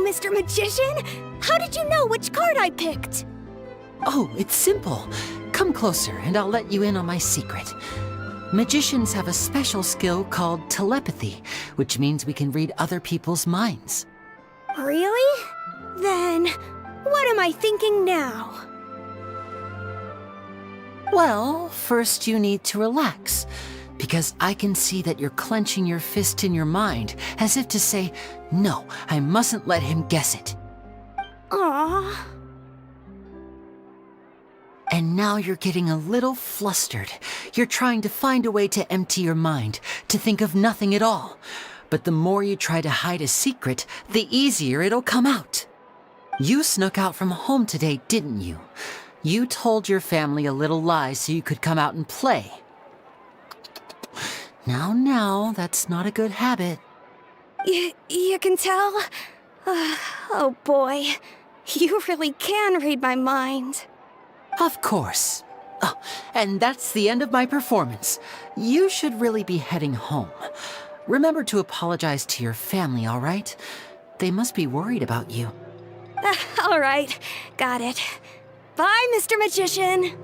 Mr. Magician! How did you know which card I picked? Oh, it's simple. Come closer and I'll let you in on my secret. Magicians have a special skill called telepathy, which means we can read other people's minds. Really? Then, what am I thinking now? Well, first you need to relax, because I can see that you're clenching your fist in your mind, as if to say, no, I mustn't let him guess it. Aww. And now you're getting a little flustered. You're trying to find a way to empty your mind, to think of nothing at all. But the more you try to hide a secret, the easier it'll come out. You snuck out from home today, didn't you? You told your family a little lie so you could come out and play. Now, that's not a good habit. You can tell? Oh boy, you really can read my mind. Of course. Oh, and that's the end of my performance. You should really be heading home. Remember to apologize to your family, all right? They must be worried about you. All right, got it. Bye, Mr. Magician.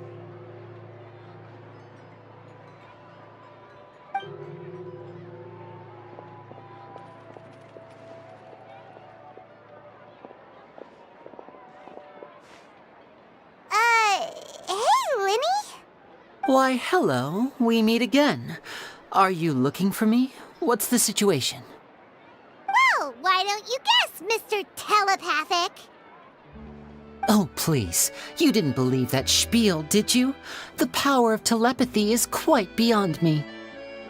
Hey, Lenny? Why, hello. We meet again. Are you looking for me? What's the situation? Well, why don't you guess, Mr. Telepathic? Oh, please. You didn't believe that spiel, did you? The power of telepathy is quite beyond me.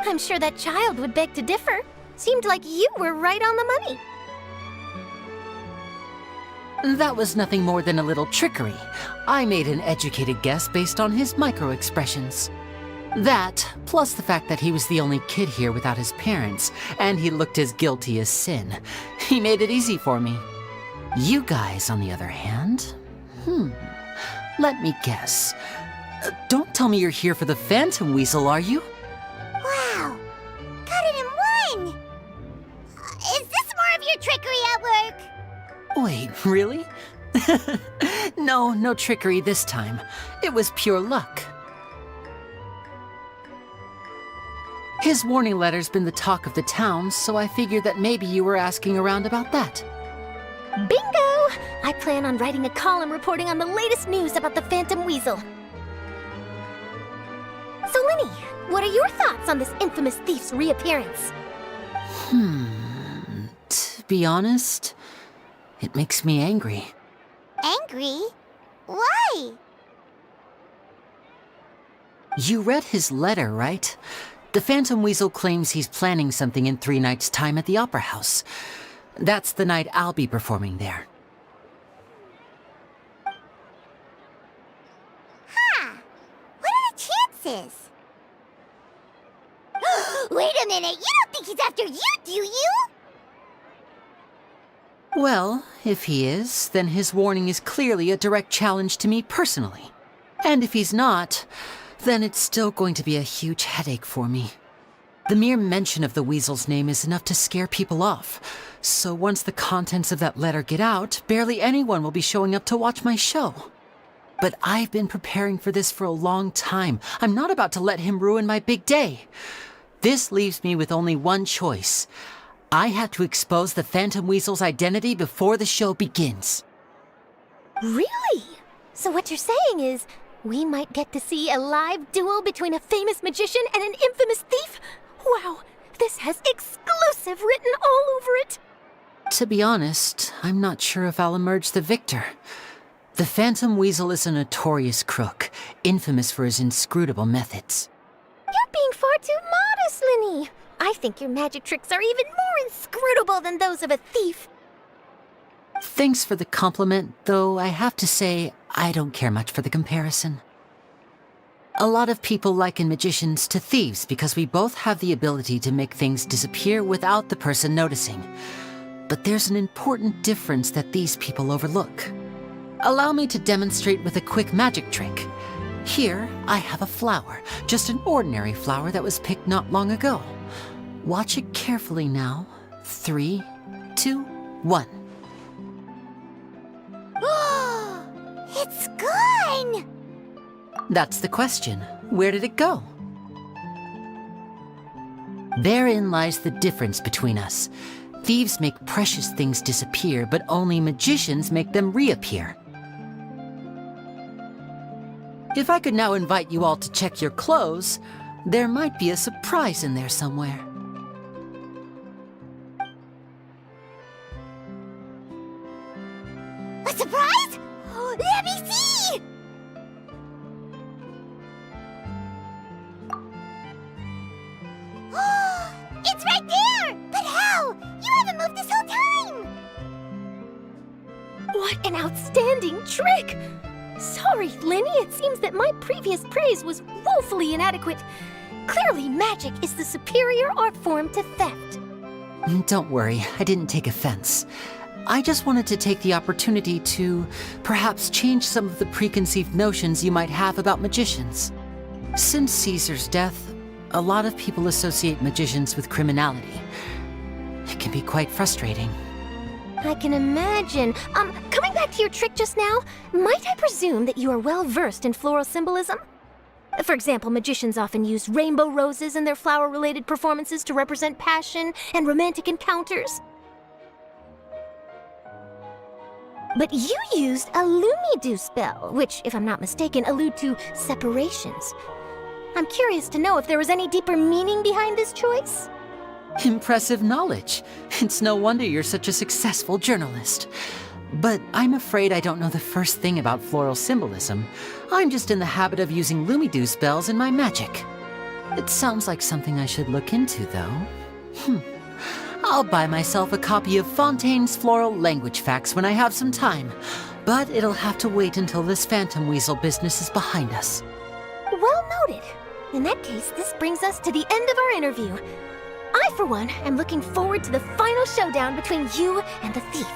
I'm sure that child would beg to differ. Seemed like you were right on the money. That was nothing more than a little trickery. I made an educated guess based on his micro-expressions. That, plus the fact that he was the only kid here without his parents, and he looked as guilty as sin. He made it easy for me. You guys, on the other hand... Let me guess. Don't tell me you're here for the Phantom Weasel, are you? Wow, got it in one! Is this more of your trickery at work? Wait, really? No trickery this time. It was pure luck. His warning letter's been the talk of the town, so I figured that maybe you were asking around about that. Bingo! I plan on writing a column reporting on the latest news about the Phantom Weasel. So, Lenny, what are your thoughts on this infamous thief's reappearance? To be honest, it makes me angry. Angry? Why? You read his letter, right? The Phantom Weasel claims he's planning something in 3 nights' time at the Opera House. That's the night I'll be performing there. What are the chances? Wait a minute, you don't think he's after you, do you? Well, if he is, then his warning is clearly a direct challenge to me personally. And if he's not, then it's still going to be a huge headache for me. The mere mention of the Weasel's name is enough to scare people off. So once the contents of that letter get out, barely anyone will be showing up to watch my show. But I've been preparing for this for a long time. I'm not about to let him ruin my big day. This leaves me with only one choice. I have to expose the Phantom Weasel's identity before the show begins. Really? So what you're saying is, we might get to see a live duel between a famous magician and an infamous thief? Wow, this has exclusive written all over it. To be honest, I'm not sure if I'll emerge the victor. The Phantom Weasel is a notorious crook, infamous for his inscrutable methods. You're being far too modest, Lenny. I think your magic tricks are even more inscrutable than those of a thief. Thanks for the compliment, though I have to say I don't care much for the comparison. A lot of people liken magicians to thieves because we both have the ability to make things disappear without the person noticing. But there's an important difference that these people overlook. Allow me to demonstrate with a quick magic trick. Here, I have a flower, just an ordinary flower that was picked not long ago. Watch it carefully now. 3, 2, 1. That's the question. Where did it go? Therein lies the difference between us. Thieves make precious things disappear, but only magicians make them reappear. If I could now invite you all to check your clothes, there might be a surprise in there somewhere. A surprise? Let me see! It's right there! But how? You haven't moved this whole time! What an outstanding trick! Sorry, Lenny, it seems that my previous praise was woefully inadequate. Clearly, magic is the superior art form to theft. Don't worry, I didn't take offense. I just wanted to take the opportunity to perhaps change some of the preconceived notions you might have about magicians. Since Caesar's death, a lot of people associate magicians with criminality. It can be quite frustrating. I can imagine. Coming back to your trick just now, might I presume that you are well versed in floral symbolism? For example, magicians often use rainbow roses in their flower-related performances to represent passion and romantic encounters. But you used a Lumidu spell, which, if I'm not mistaken, allude to separations. I'm curious to know if there was any deeper meaning behind this choice? Impressive knowledge. It's no wonder you're such a successful journalist. But I'm afraid I don't know the first thing about floral symbolism. I'm just in the habit of using Lumidu spells in my magic. It sounds like something I should look into, though. I'll buy myself a copy of Fontaine's Floral Language Facts when I have some time. But it'll have to wait until this phantom weasel business is behind us. Well noted. In that case, this brings us to the end of our interview. I, for one, am looking forward to the final showdown between you and the thief.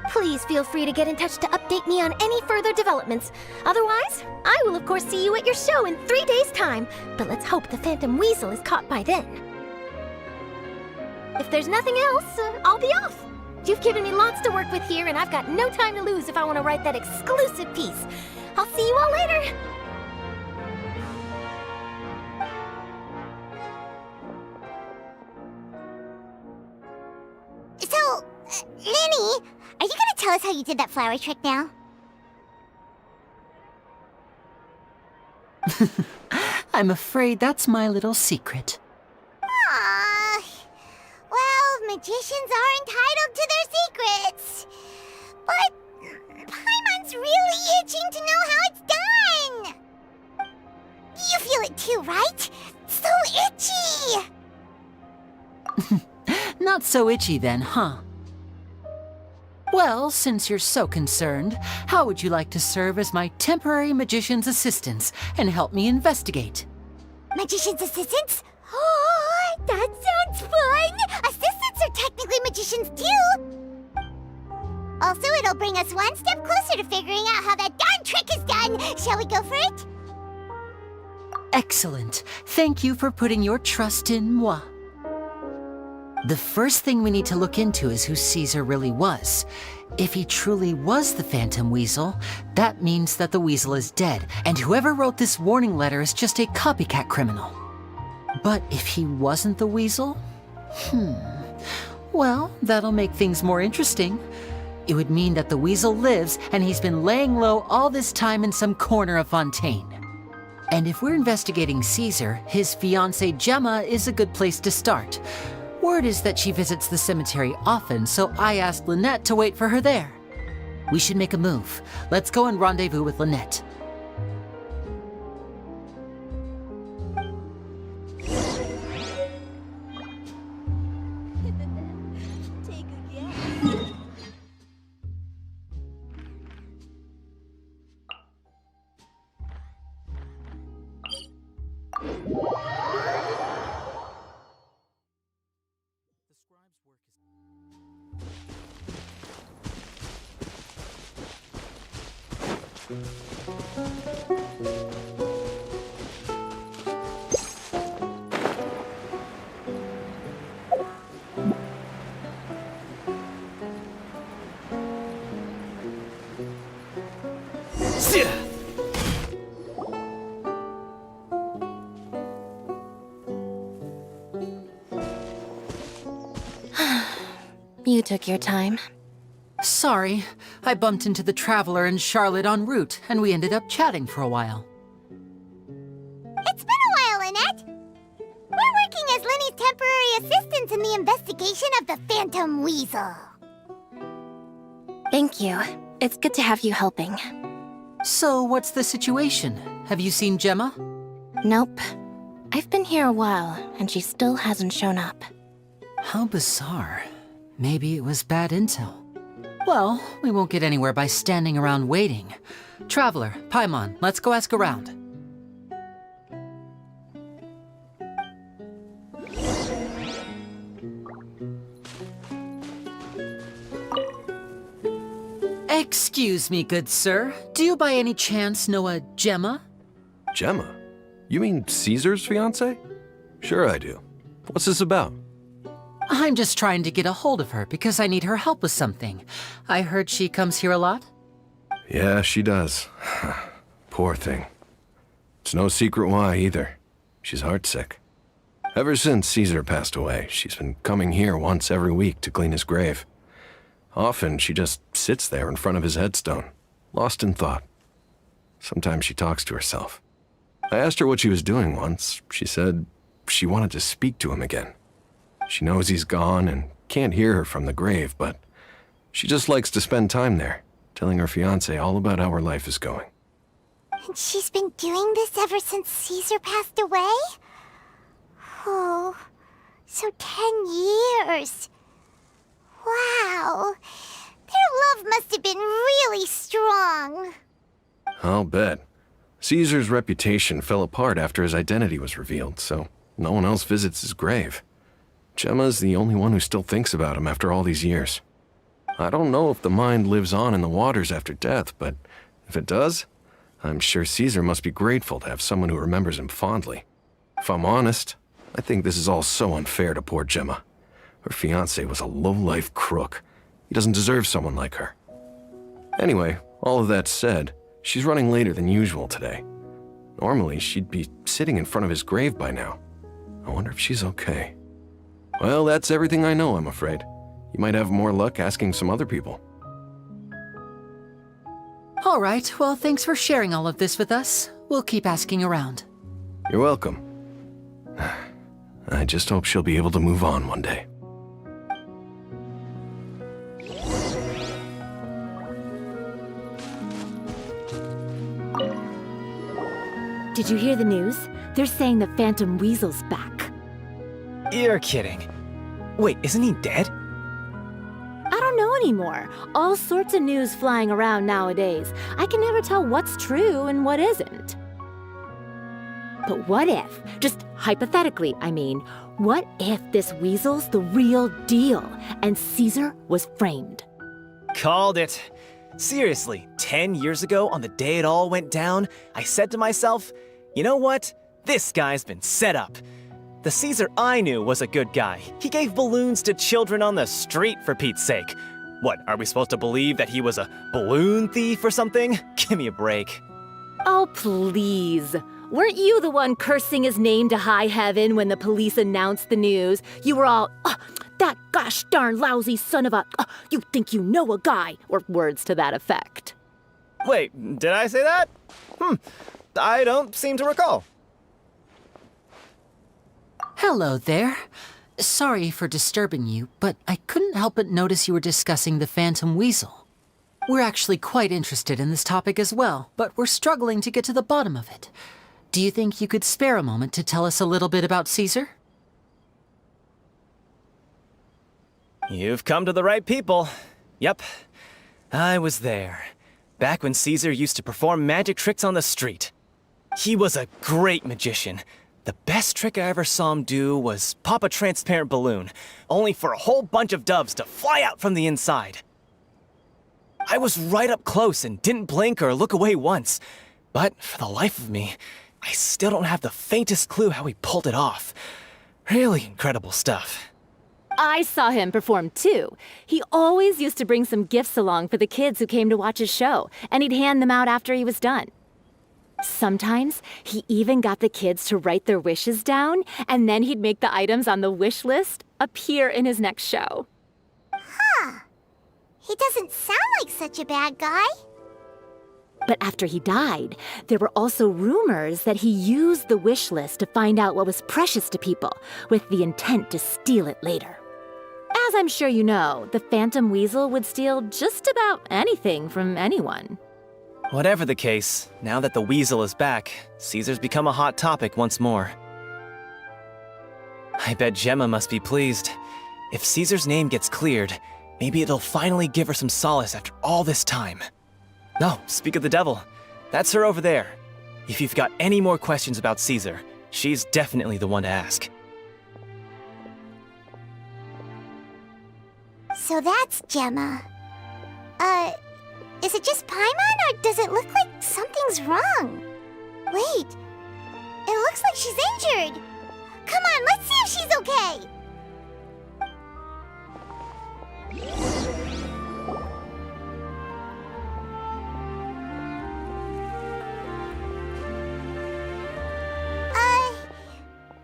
Please feel free to get in touch to update me on any further developments. Otherwise, I will of course see you at your show in 3 days' time, but let's hope the Phantom Weasel is caught by then. If there's nothing else, I'll be off. You've given me lots to work with here, and I've got no time to lose if I want to write that exclusive piece. I'll see you all later. So, Lenny, are you gonna tell us how you did that flower trick now? I'm afraid that's my little secret. Aww. Well, magicians are entitled to their secrets. But Paimon's really itching to know how it's done. You feel it too, right? So itchy! Not so itchy then, huh? Well, since you're so concerned, how would you like to serve as my temporary magician's assistants and help me investigate? Magician's assistants? Oh, that sounds fun! Assistants are technically magicians too! Also, it'll bring us one step closer to figuring out how that darn trick is done! Shall we go for it? Excellent. Thank you for putting your trust in moi. The first thing we need to look into is who Caesar really was. If he truly was the Phantom Weasel, that means that the weasel is dead, and whoever wrote this warning letter is just a copycat criminal. But if he wasn't the weasel? Well, that'll make things more interesting. It would mean that the weasel lives, and he's been laying low all this time in some corner of Fontaine. And if we're investigating Caesar, his fiancée Gemma is a good place to start. Word is that she visits the cemetery often, so I asked Lynette to wait for her there. We should make a move. Let's go and rendezvous with Lynette. You took your time. Sorry, I bumped into the Traveler and Charlotte en route, and we ended up chatting for a while. It's been a while, Annette. We're working as Lenny's temporary assistants in the investigation of the Phantom Weasel. Thank you. It's good to have you helping. So, what's the situation? Have you seen Gemma? Nope. I've been here a while, and she still hasn't shown up. How bizarre. Maybe it was bad intel. Well, we won't get anywhere by standing around waiting. Traveler, Paimon, let's go ask around. Excuse me, good sir. Do you by any chance know a Gemma? Gemma? You mean Caesar's fiancée? Sure I do. What's this about? I'm just trying to get a hold of her because I need her help with something. I heard she comes here a lot. Yeah, she does. Poor thing. It's no secret why either. She's heartsick. Ever since Caesar passed away, she's been coming here once every week to clean his grave. Often she just sits there in front of his headstone, lost in thought. Sometimes she talks to herself. I asked her what she was doing once. She said she wanted to speak to him again. She knows he's gone and can't hear her from the grave, but she just likes to spend time there, telling her fiancé all about how her life is going. And she's been doing this ever since Caesar passed away? Oh, so 10 years. Wow. Their love must have been really strong. I'll bet. Caesar's reputation fell apart after his identity was revealed, so no one else visits his grave. Gemma's the only one who still thinks about him after all these years. I don't know if the mind lives on in the waters after death, but if it does, I'm sure Caesar must be grateful to have someone who remembers him fondly. If I'm honest, I think this is all so unfair to poor Gemma. Her fiancé was a low-life crook. He doesn't deserve someone like her. Anyway, all of that said, she's running later than usual today. Normally, she'd be sitting in front of his grave by now. I wonder if she's okay. Well, that's everything I know, I'm afraid. You might have more luck asking some other people. All right, well, thanks for sharing all of this with us. We'll keep asking around. You're welcome. I just hope she'll be able to move on one day. Did you hear the news? They're saying the Phantom Weasel's back. You're kidding. Wait, isn't he dead? I don't know anymore. All sorts of news flying around nowadays. I can never tell what's true and what isn't. But what if, just hypothetically, I mean, what if this weasel's the real deal and Caesar was framed? Called it. Seriously, 10 years ago, on the day it all went down, I said to myself, you know what? This guy's been set up. The Caesar I knew was a good guy. He gave balloons to children on the street, for Pete's sake. What, are we supposed to believe that he was a balloon thief or something? Give me a break. Oh, please. Weren't you the one cursing his name to high heaven when the police announced the news? You were all, that gosh darn lousy son of a, you think you know a guy, or words to that effect. Wait, did I say that? I don't seem to recall. Hello there. Sorry for disturbing you, but I couldn't help but notice you were discussing the Phantom Weasel. We're actually quite interested in this topic as well, but we're struggling to get to the bottom of it. Do you think you could spare a moment to tell us a little bit about Caesar? You've come to the right people. Yep, I was there. Back when Caesar used to perform magic tricks on the street. He was a great magician. The best trick I ever saw him do was pop a transparent balloon, only for a whole bunch of doves to fly out from the inside. I was right up close and didn't blink or look away once. But for the life of me, I still don't have the faintest clue how he pulled it off. Really incredible stuff. I saw him perform too. He always used to bring some gifts along for the kids who came to watch his show, and he'd hand them out after he was done. Sometimes he even got the kids to write their wishes down, and then he'd make the items on the wish list appear in his next show. He doesn't sound like such a bad guy. But after he died, there were also rumors that he used the wish list to find out what was precious to people, with the intent to steal it later. As I'm sure you know, the Phantom Weasel would steal just about anything from anyone. Whatever the case, now that the weasel is back, Caesar's become a hot topic once more. I bet Gemma must be pleased. If Caesar's name gets cleared, maybe it'll finally give her some solace after all this time. No, speak of the devil. That's her over there. If you've got any more questions about Caesar, she's definitely the one to ask. So that's Gemma. Is it just Paimon, or does it look like something's wrong? Wait, it looks like she's injured. Come on, let's see if she's okay.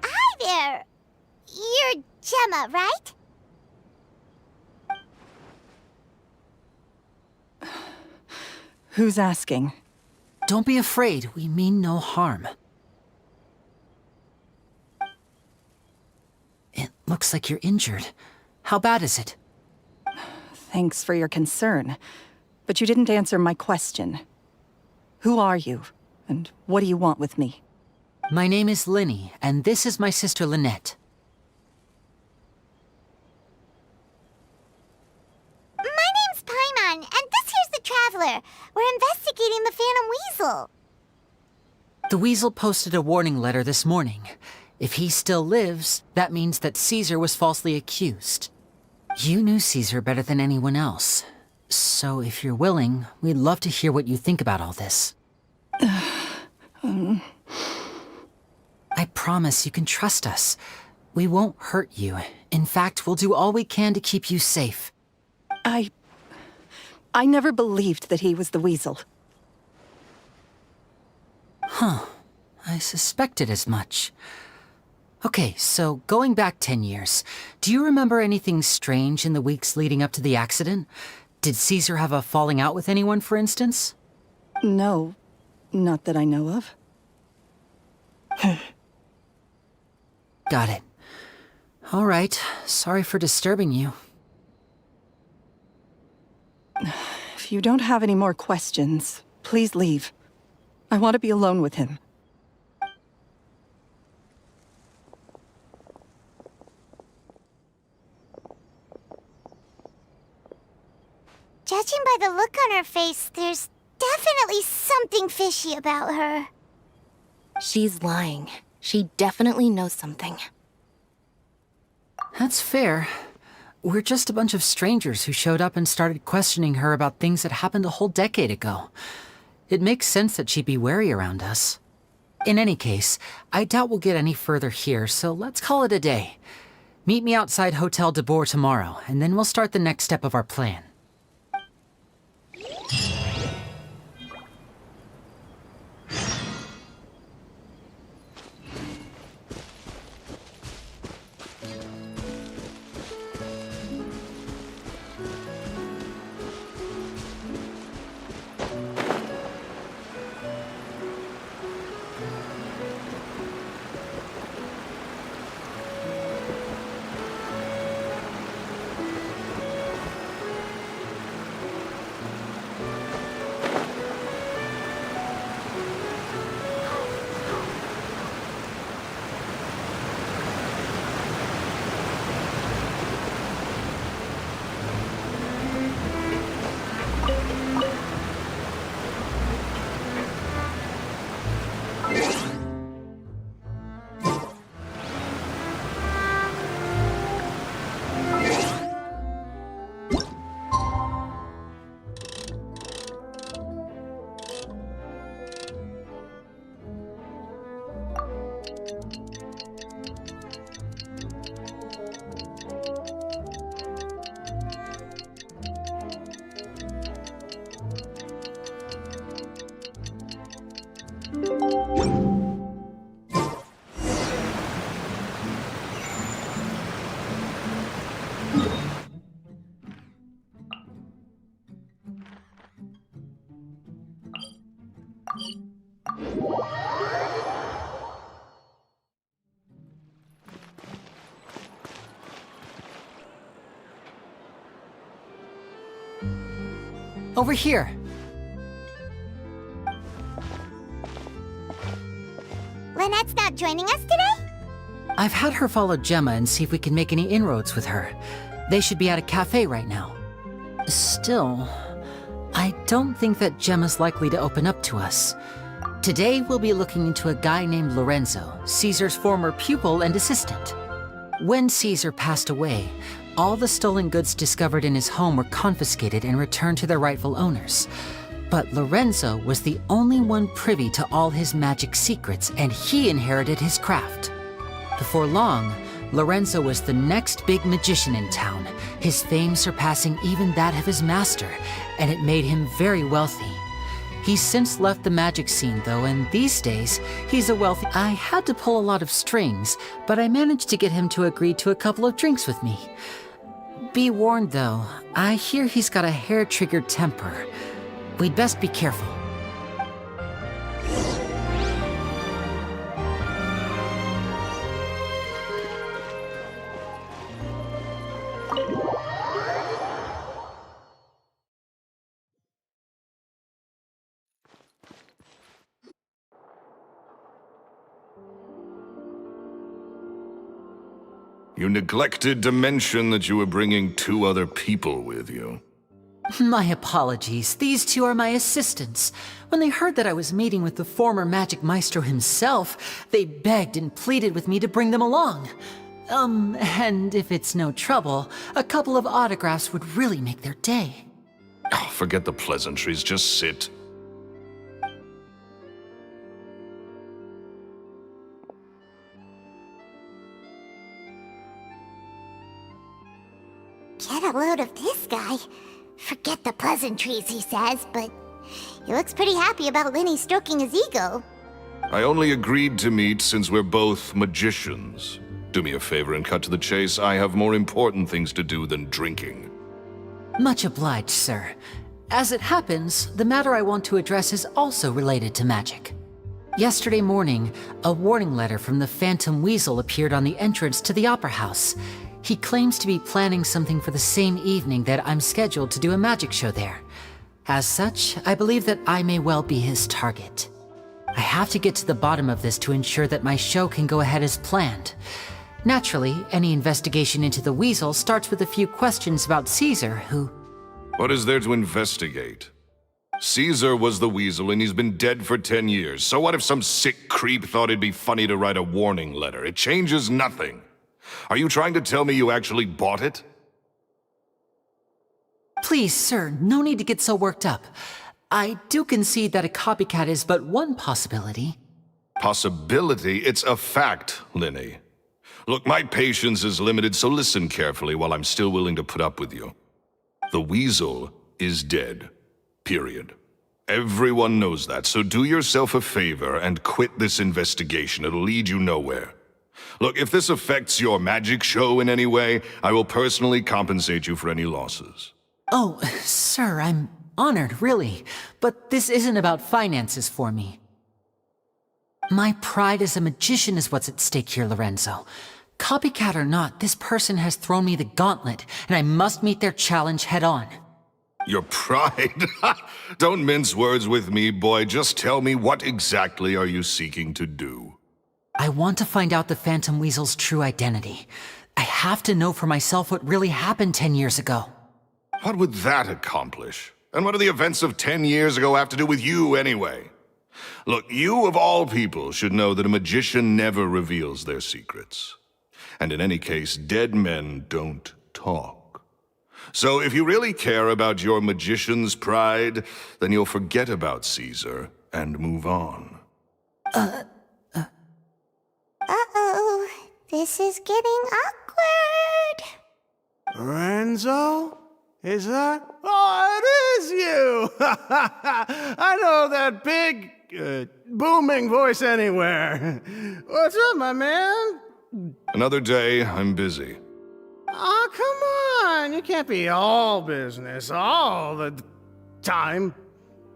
Hi there. You're Gemma, right? Who's asking? Don't be afraid, we mean no harm. It looks like you're injured. How bad is it? Thanks for your concern, but you didn't answer my question. Who are you, and what do you want with me? My name is Linny, and this is my sister Lynette. My name's Paimon, and this here's the Traveler. We're investigating the Phantom Weasel. The Weasel posted a warning letter this morning. If he still lives, that means that Caesar was falsely accused. You knew Caesar better than anyone else. So if you're willing, we'd love to hear what you think about all this. I promise you can trust us. We won't hurt you. In fact, we'll do all we can to keep you safe. I never believed that he was the Weasel. I suspected as much. Okay, so going back 10 years, do you remember anything strange in the weeks leading up to the accident? Did Caesar have a falling out with anyone, for instance? No, not that I know of. Got it. All right, sorry for disturbing you. If you don't have any more questions, please leave. I want to be alone with him. Judging by the look on her face, there's definitely something fishy about her. She's lying. She definitely knows something. That's fair. We're just a bunch of strangers who showed up and started questioning her about things that happened a whole decade ago. It makes sense that she'd be wary around us. In any case, I doubt we'll get any further here, so let's call it a day. Meet me outside Hotel de Boer tomorrow, and then we'll start the next step of our plan. over here. Lynette's not joining us today? I've had her follow Gemma and see if we can make any inroads with her. They should be at a cafe right now. Still, I don't think that Gemma's likely to open up to us. Today, we'll be looking into a guy named Lorenzo, Caesar's former pupil and assistant. When Caesar passed away, all the stolen goods discovered in his home were confiscated and returned to their rightful owners. But Lorenzo was the only one privy to all his magic secrets, and he inherited his craft. Before long, Lorenzo was the next big magician in town, his fame surpassing even that of his master, and it made him very wealthy. He's since left the magic scene though, and these days, he's a wealthy— I had to pull a lot of strings, but I managed to get him to agree to a couple of drinks with me. Be warned though, I hear he's got a hair-triggered temper. We'd best be careful. You neglected to mention that you were bringing 2 other people with you. My apologies. These 2 are my assistants. When they heard that I was meeting with the former magic maestro himself, they begged and pleaded with me to bring them along. And if it's no trouble, a couple of autographs would really make their day. Oh, forget the pleasantries, just sit. Get a load of this guy. Forget the pleasantries, he says, but he looks pretty happy about Lenny stroking his ego. I only agreed to meet since we're both magicians. Do me a favor and cut to the chase. I have more important things to do than drinking. Much obliged, sir. As it happens, the matter I want to address is also related to magic. Yesterday morning, a warning letter from the Phantom Weasel appeared on the entrance to the Opera House. He claims to be planning something for the same evening that I'm scheduled to do a magic show there. As such, I believe that I may well be his target. I have to get to the bottom of this to ensure that my show can go ahead as planned. Naturally, any investigation into the Weasel starts with a few questions about Caesar, who— What is there to investigate? Caesar was the Weasel and he's been dead for 10 years. So what if some sick creep thought it'd be funny to write a warning letter? It changes nothing. Are you trying to tell me you actually bought it? Please, sir, no need to get so worked up. I do concede that a copycat is but one possibility. Possibility? It's a fact, Linny. Look, my patience is limited, so listen carefully while I'm still willing to put up with you. The Weasel is dead. Period. Everyone knows that, so do yourself a favor and quit this investigation. It'll lead you nowhere. Look, if this affects your magic show in any way, I will personally compensate you for any losses. Oh, sir, I'm honored, really. But this isn't about finances for me. My pride as a magician is what's at stake here, Lorenzo. Copycat or not, this person has thrown me the gauntlet, and I must meet their challenge head-on. Your pride? Don't mince words with me, boy. Just tell me, what exactly are you seeking to do? I want to find out the Phantom Weasel's true identity. I have to know for myself what really happened 10 years ago. What would that accomplish? And what do the events of 10 years ago have to do with you, anyway? Look, you of all people should know that a magician never reveals their secrets. And in any case, dead men don't talk. So if you really care about your magician's pride, then you'll forget about Caesar and move on. Uh-oh, this is getting awkward. Lorenzo? Is that? Oh, it is you! I know that big, booming voice anywhere. What's up, my man? Another day, I'm busy. Oh, come on! You can't be all business all the time.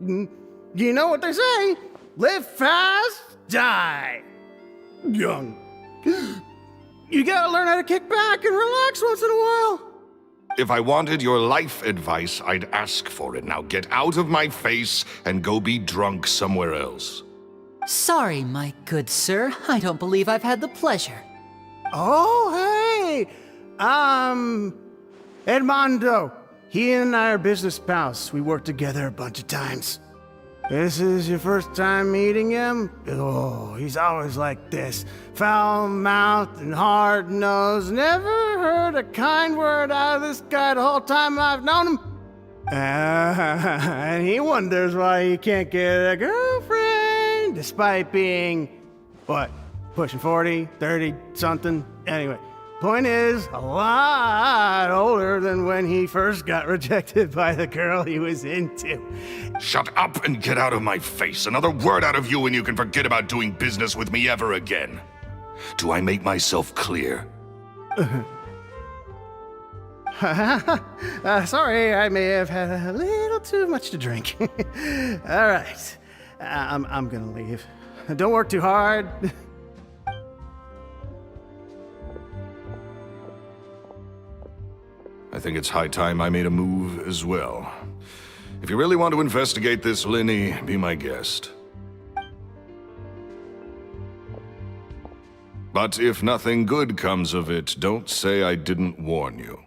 You know what they say? Live fast, die young. You gotta learn how to kick back and relax once in a while. if I wanted your life advice, I'd ask for it. Now get out of my face and go be drunk somewhere else. Sorry, my good sir. I don't believe I've had the pleasure. Oh, hey! Edmondo. He and I are business pals. We worked together a bunch of times. This is your first time meeting him? Oh, he's always like this. Foul-mouthed and hard-nosed. Never heard a kind word out of this guy the whole time I've known him. And he wonders why he can't get a girlfriend, despite being, what, pushing 40, 30, something? Anyway, point is, a lot older than when he first got rejected by the girl he was into. Shut up and get out of my face. Another word out of you and you can forget about doing business with me ever again. Do I make myself clear? Sorry, I may have had a little too much to drink. All right, I'm gonna leave. Don't work too hard. I think it's high time I made a move as well. If you really want to investigate this, Linny, be my guest. But if nothing good comes of it, don't say I didn't warn you.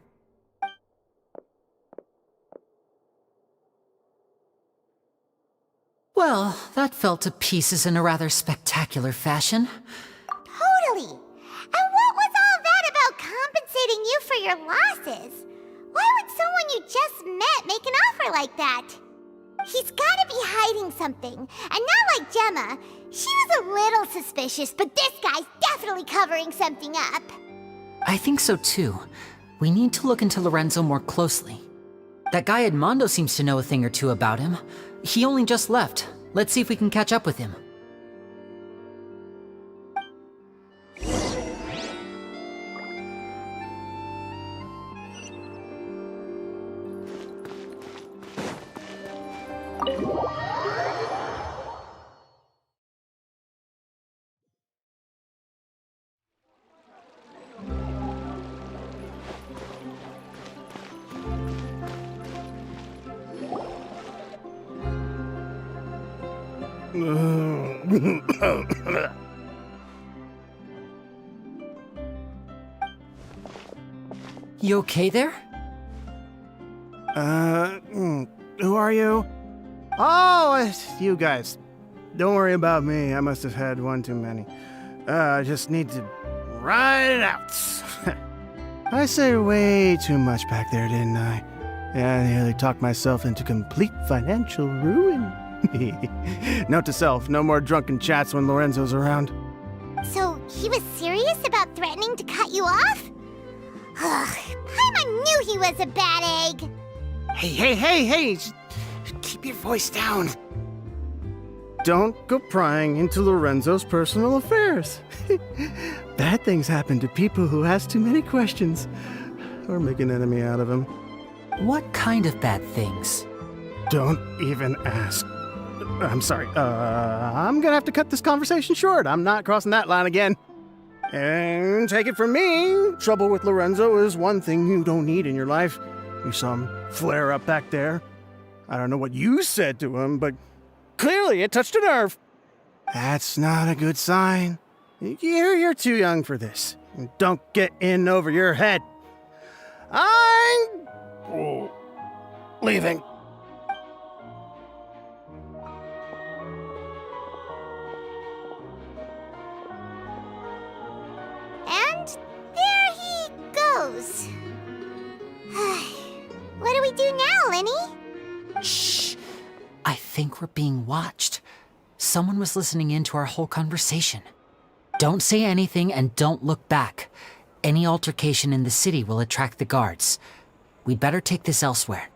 Well, that fell to pieces in a rather spectacular fashion. Totally. And what was all that about compensating you for your losses? Why would someone you just met make an offer like that? He's gotta be hiding something. And not like Gemma. She was a little suspicious, but this guy's definitely covering something up. I think so too. We need to look into Lorenzo more closely. That guy Edmondo seems to know a thing or two about him. He only just left. Let's see if we can catch up with him. You okay there? Who are you? Oh, it's you guys. Don't worry about me. I must have had one too many. I just need to ride it out. I say way too much back there, didn't I? Yeah, I nearly talked myself into complete financial ruin. Note to self, no more drunken chats when Lorenzo's around. So, he was serious about threatening to cut you off? Ugh, Paimon knew he was a bad egg. Hey, keep your voice down. Don't go prying into Lorenzo's personal affairs. Bad things happen to people who ask too many questions, or make an enemy out of him. What kind of bad things? Don't even ask. I'm sorry, I'm gonna have to cut this conversation short. I'm not crossing that line again. And take it from me, trouble with Lorenzo is one thing you don't need in your life. You saw him flare up back there. I don't know what you said to him, but clearly it touched a nerve. That's not a good sign. You're too young for this. Don't get in over your head. I'm leaving. And there he goes. What do we do now, Lenny? Shh! I think we're being watched. Someone was listening in to our whole conversation. Don't say anything and don't look back. Any altercation in the city will attract the guards. We'd better take this elsewhere.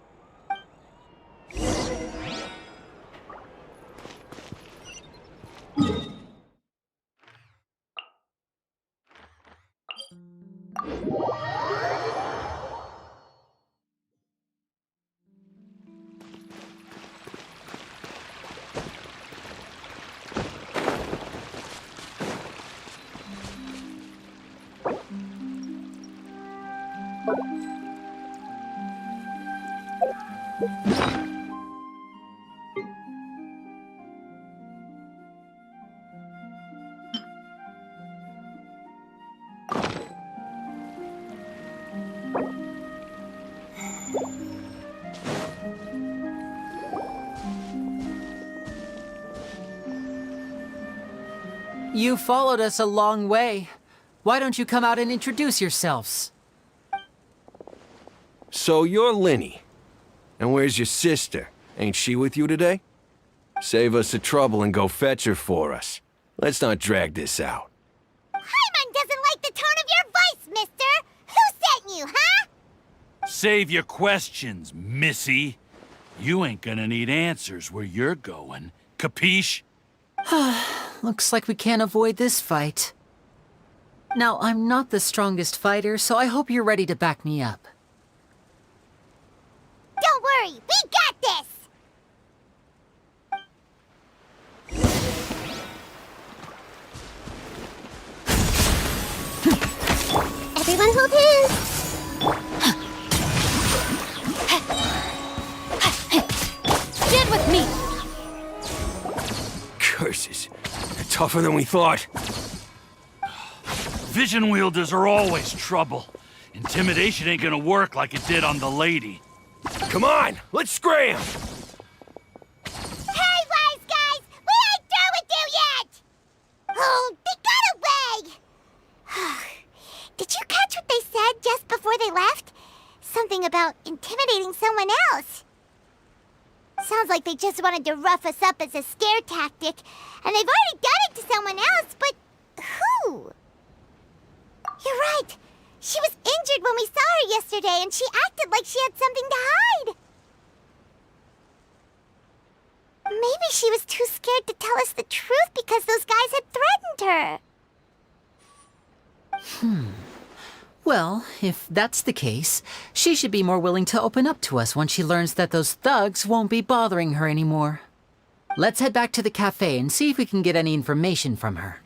You followed us a long way. Why don't you come out and introduce yourselves? So you're Linny. And where's your sister? Ain't she with you today? Save us the trouble and go fetch her for us. Let's not drag this out. Paimon doesn't like the tone of your voice, mister! Who sent you, huh? Save your questions, missy. You ain't gonna need answers where you're going. Capiche? Looks like we can't avoid this fight. Now, I'm not the strongest fighter, so I hope you're ready to back me up. Don't worry, we got this! Everyone hold hands! Stand with me! Curses. They're tougher than we thought. Vision wielders are always trouble. Intimidation ain't gonna work like it did on the lady. Come on, let's scram! Hey, wise guys! We ain't through with you yet! Oh, they got away! Did you catch what they said just before they left? Something about intimidating someone else. Sounds like they just wanted to rough us up as a scare tactic, and they've already done it to someone else, but who? You're right. She was injured when we saw her yesterday, and she acted like she had something to hide. Maybe she was too scared to tell us the truth because those guys had threatened her. Well, if that's the case, she should be more willing to open up to us once she learns that those thugs won't be bothering her anymore. Let's head back to the cafe and see if we can get any information from her.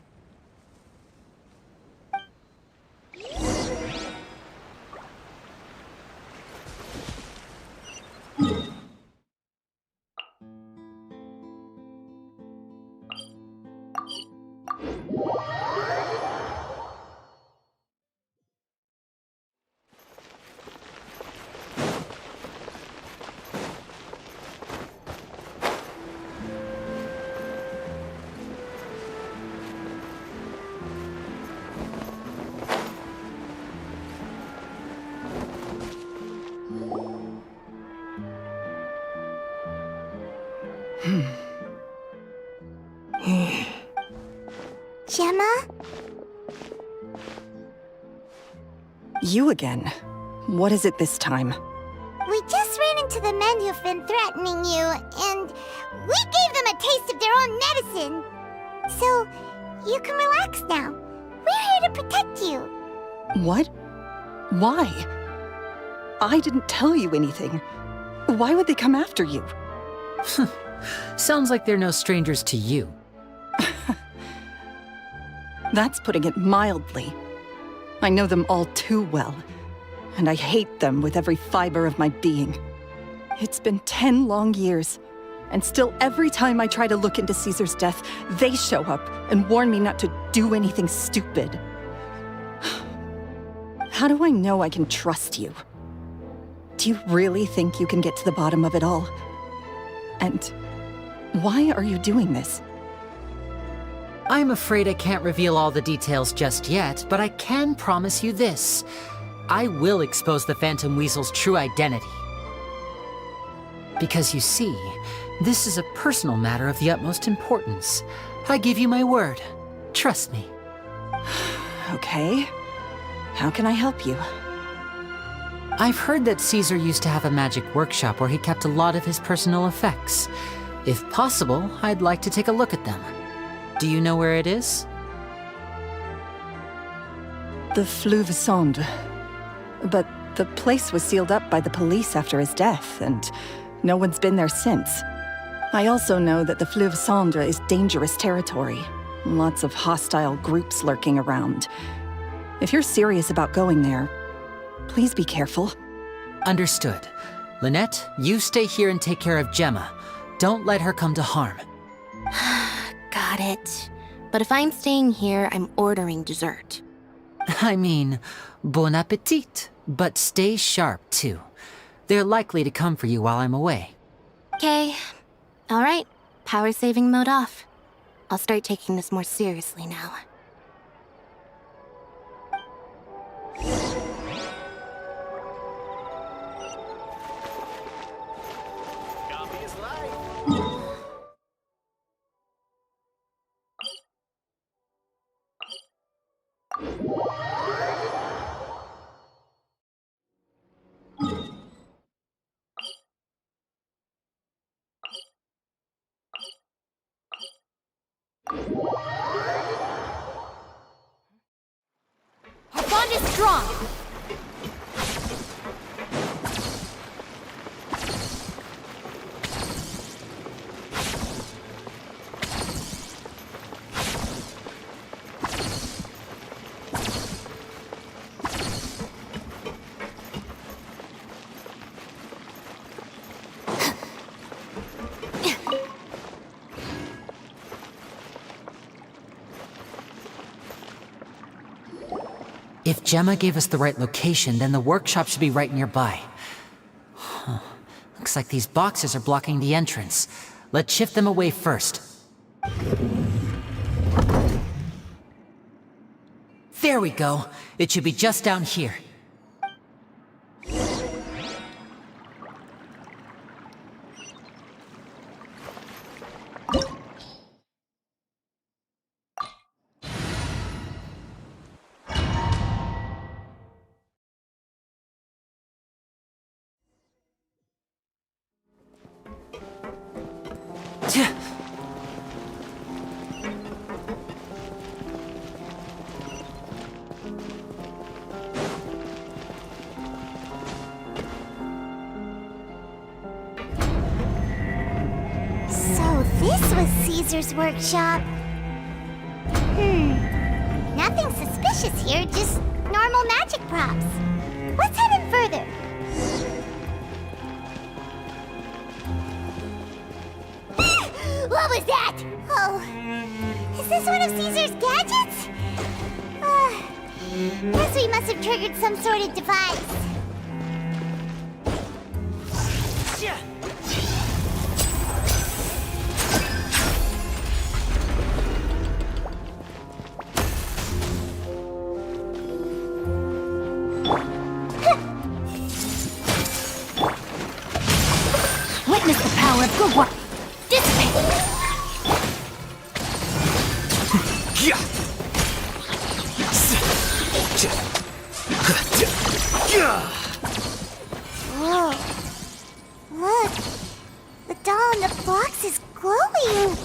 Gemma? You again. What is it this time? We just ran into the men who've been threatening you, and we gave them a taste of their own medicine. So, you can relax now. We're here to protect you. What? Why? I didn't tell you anything. Why would they come after you? Sounds like they're no strangers to you. That's putting it mildly. I know them all too well, and I hate them with every fiber of my being. It's been 10 long years, and still every time I try to look into Caesar's death, they show up and warn me not to do anything stupid. How do I know I can trust you? Do you really think you can get to the bottom of it all? And why are you doing this? I'm afraid I can't reveal all the details just yet, but I can promise you this. I will expose the Phantom Weasel's true identity. Because you see, this is a personal matter of the utmost importance. I give you my word. Trust me. Okay. How can I help you? I've heard that Caesar used to have a magic workshop where he kept a lot of his personal effects. If possible, I'd like to take a look at them. Do you know where it is? The Fleuve Sonde. But the place was sealed up by the police after his death, and no one's been there since. I also know that the Fleuve Sonde is dangerous territory. Lots of hostile groups lurking around. If you're serious about going there, please be careful. Understood. Lynette, you stay here and take care of Gemma. Don't let her come to harm. Got it. But if I'm staying here, I'm ordering dessert. I mean, bon appetit. But stay sharp, too. They're likely to come for you while I'm away. Okay. Alright. Power saving mode off. I'll start taking this more seriously now. Our bond is strong. If Gemma gave us the right location, then the workshop should be right nearby. Huh. Looks like these boxes are blocking the entrance. Let's shift them away first. There we go. It should be just down here. So this was Caesar's workshop. Nothing suspicious here, just normal magic props. Let's head in further. What was that? Oh, is this one of Caesar's gadgets? Guess we must have triggered some sort of device. Witness the power of good work. Dissipate. Whoa. Look. The doll in the box is glowing.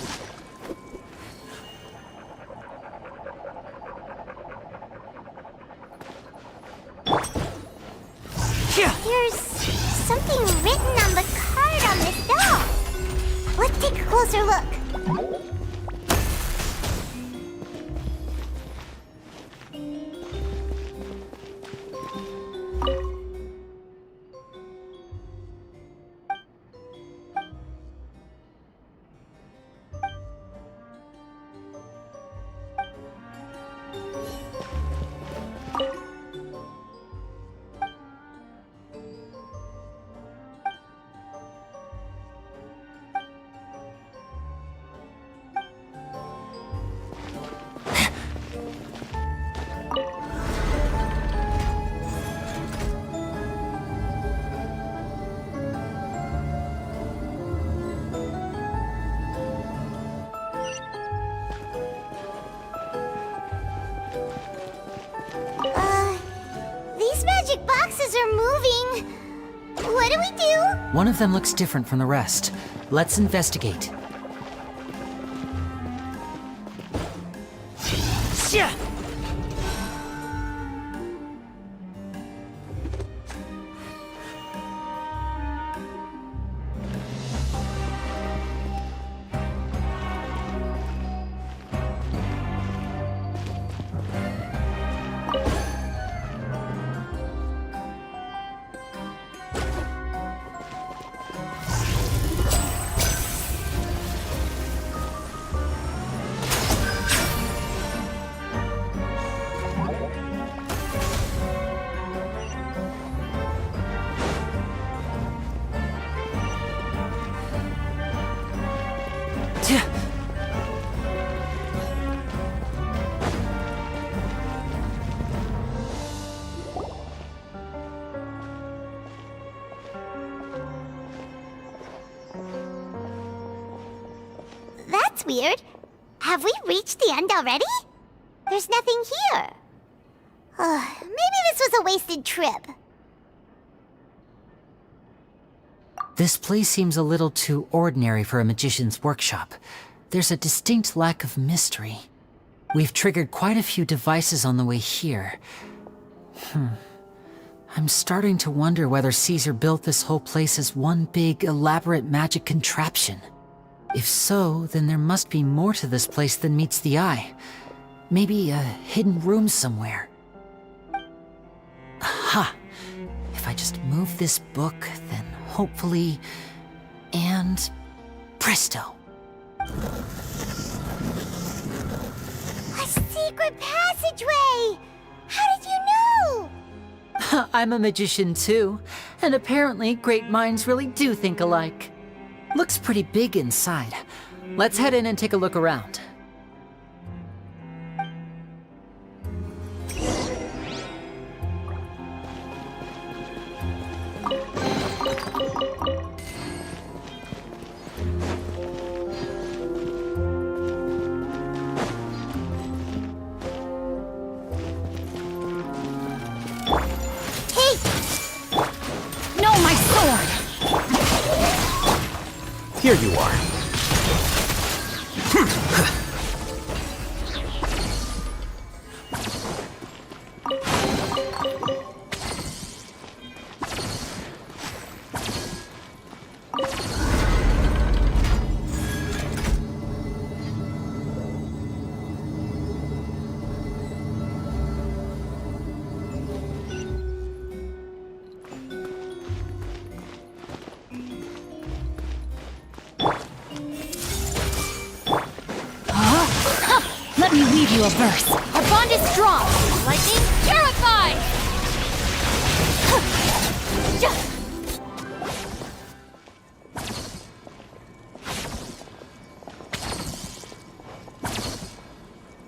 There's something written on the card on this doll. Let's take a closer look. These magic boxes are moving. What do we do? One of them looks different from the rest. Let's investigate. that's weird. Have we reached the end already? There's nothing here. Maybe this was a wasted trip. This place seems a little too ordinary for a magician's workshop. There's a distinct lack of mystery. We've triggered quite a few devices on the way here. I'm starting to wonder whether Caesar built this whole place as one big, elaborate magic contraption. If so, then there must be more to this place than meets the eye. Maybe a hidden room somewhere. Aha! If I just move this book, then hopefully... and... presto! A secret passageway! How did you know? I'm a magician too, and apparently great minds really do think alike. Looks pretty big inside. Let's head in and take a look around. Here you are. Let me weave you a verse. Our bond is strong. Lightning purified.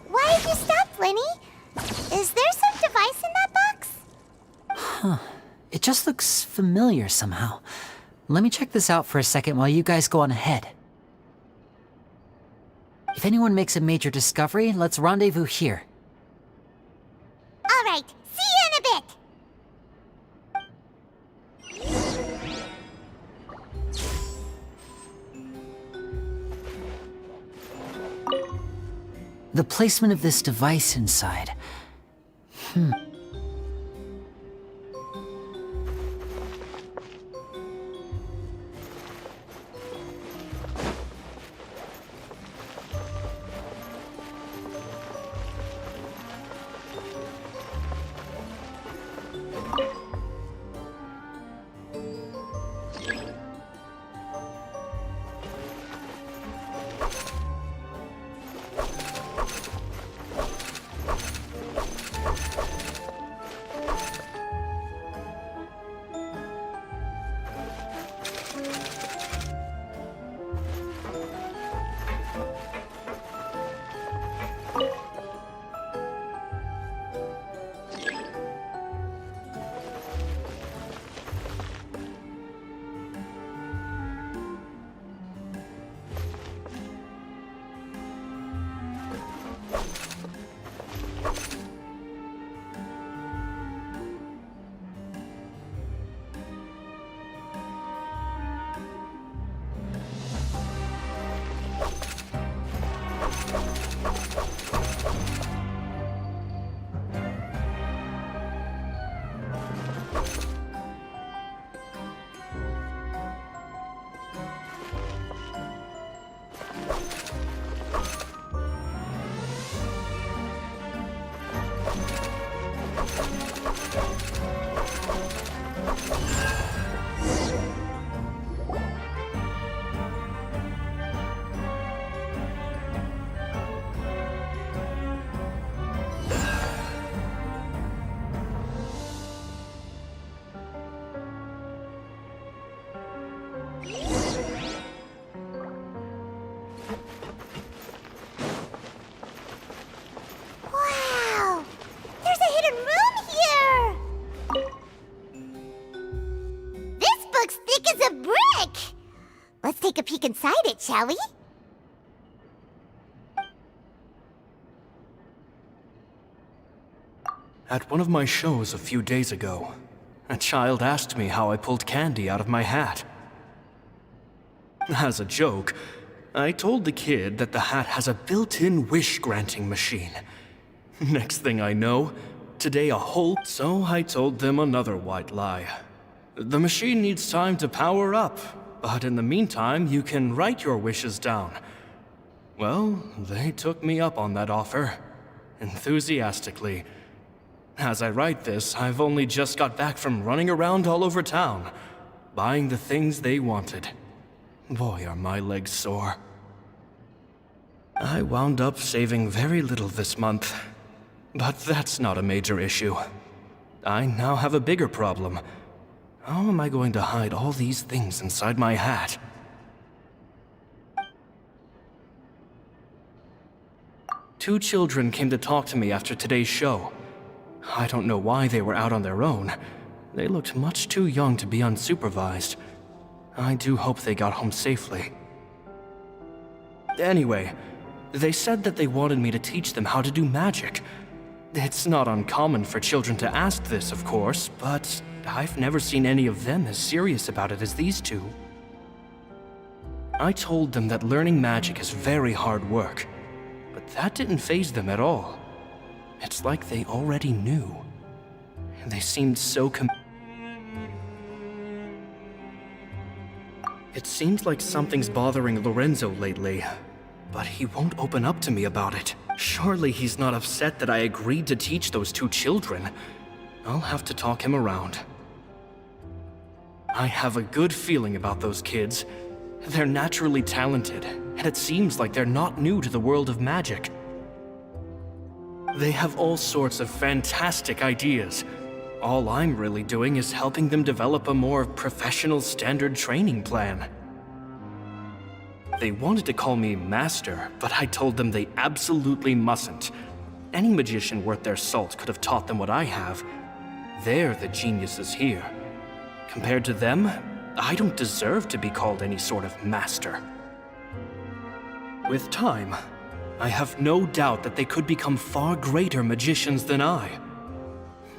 Why did you stop, Flinny? Is there some device in that box? It just looks familiar somehow. Let me check this out for a second while you guys go on ahead. If anyone makes a major discovery, let's rendezvous here. All right, see you in a bit. The placement of this device inside. Wow! There's a hidden room here! This book's thick as a brick! Let's take a peek inside it, shall we? At one of my shows a few days ago, a child asked me how I pulled candy out of my hat. As a joke, I told the kid that the hat has a built-in wish-granting machine. Next thing I know, today a whole... So I told them another white lie. The machine needs time to power up, but in the meantime, you can write your wishes down. Well, they took me up on that offer, enthusiastically. As I write this, I've only just got back from running around all over town, buying the things they wanted. Boy, are my legs sore. I wound up saving very little this month, but that's not a major issue. I now have a bigger problem. How am I going to hide all these things inside my hat? Two children came to talk to me after today's show. I don't know why they were out on their own. They looked much too young to be unsupervised. I do hope they got home safely. Anyway, they said that they wanted me to teach them how to do magic. It's not uncommon for children to ask this, of course, but I've never seen any of them as serious about it as these two. I told them that learning magic is very hard work, but that didn't faze them at all. It's like they already knew. They seemed so It seems like something's bothering Lorenzo lately, but he won't open up to me about it. Surely he's not upset that I agreed to teach those two children. I'll have to talk him around. I have a good feeling about those kids. They're naturally talented, and it seems like they're not new to the world of magic. They have all sorts of fantastic ideas. All I'm really doing is helping them develop a more professional standard training plan. They wanted to call me Master, but I told them they absolutely mustn't. Any magician worth their salt could have taught them what I have. They're the geniuses here. Compared to them, I don't deserve to be called any sort of master. With time, I have no doubt that they could become far greater magicians than I.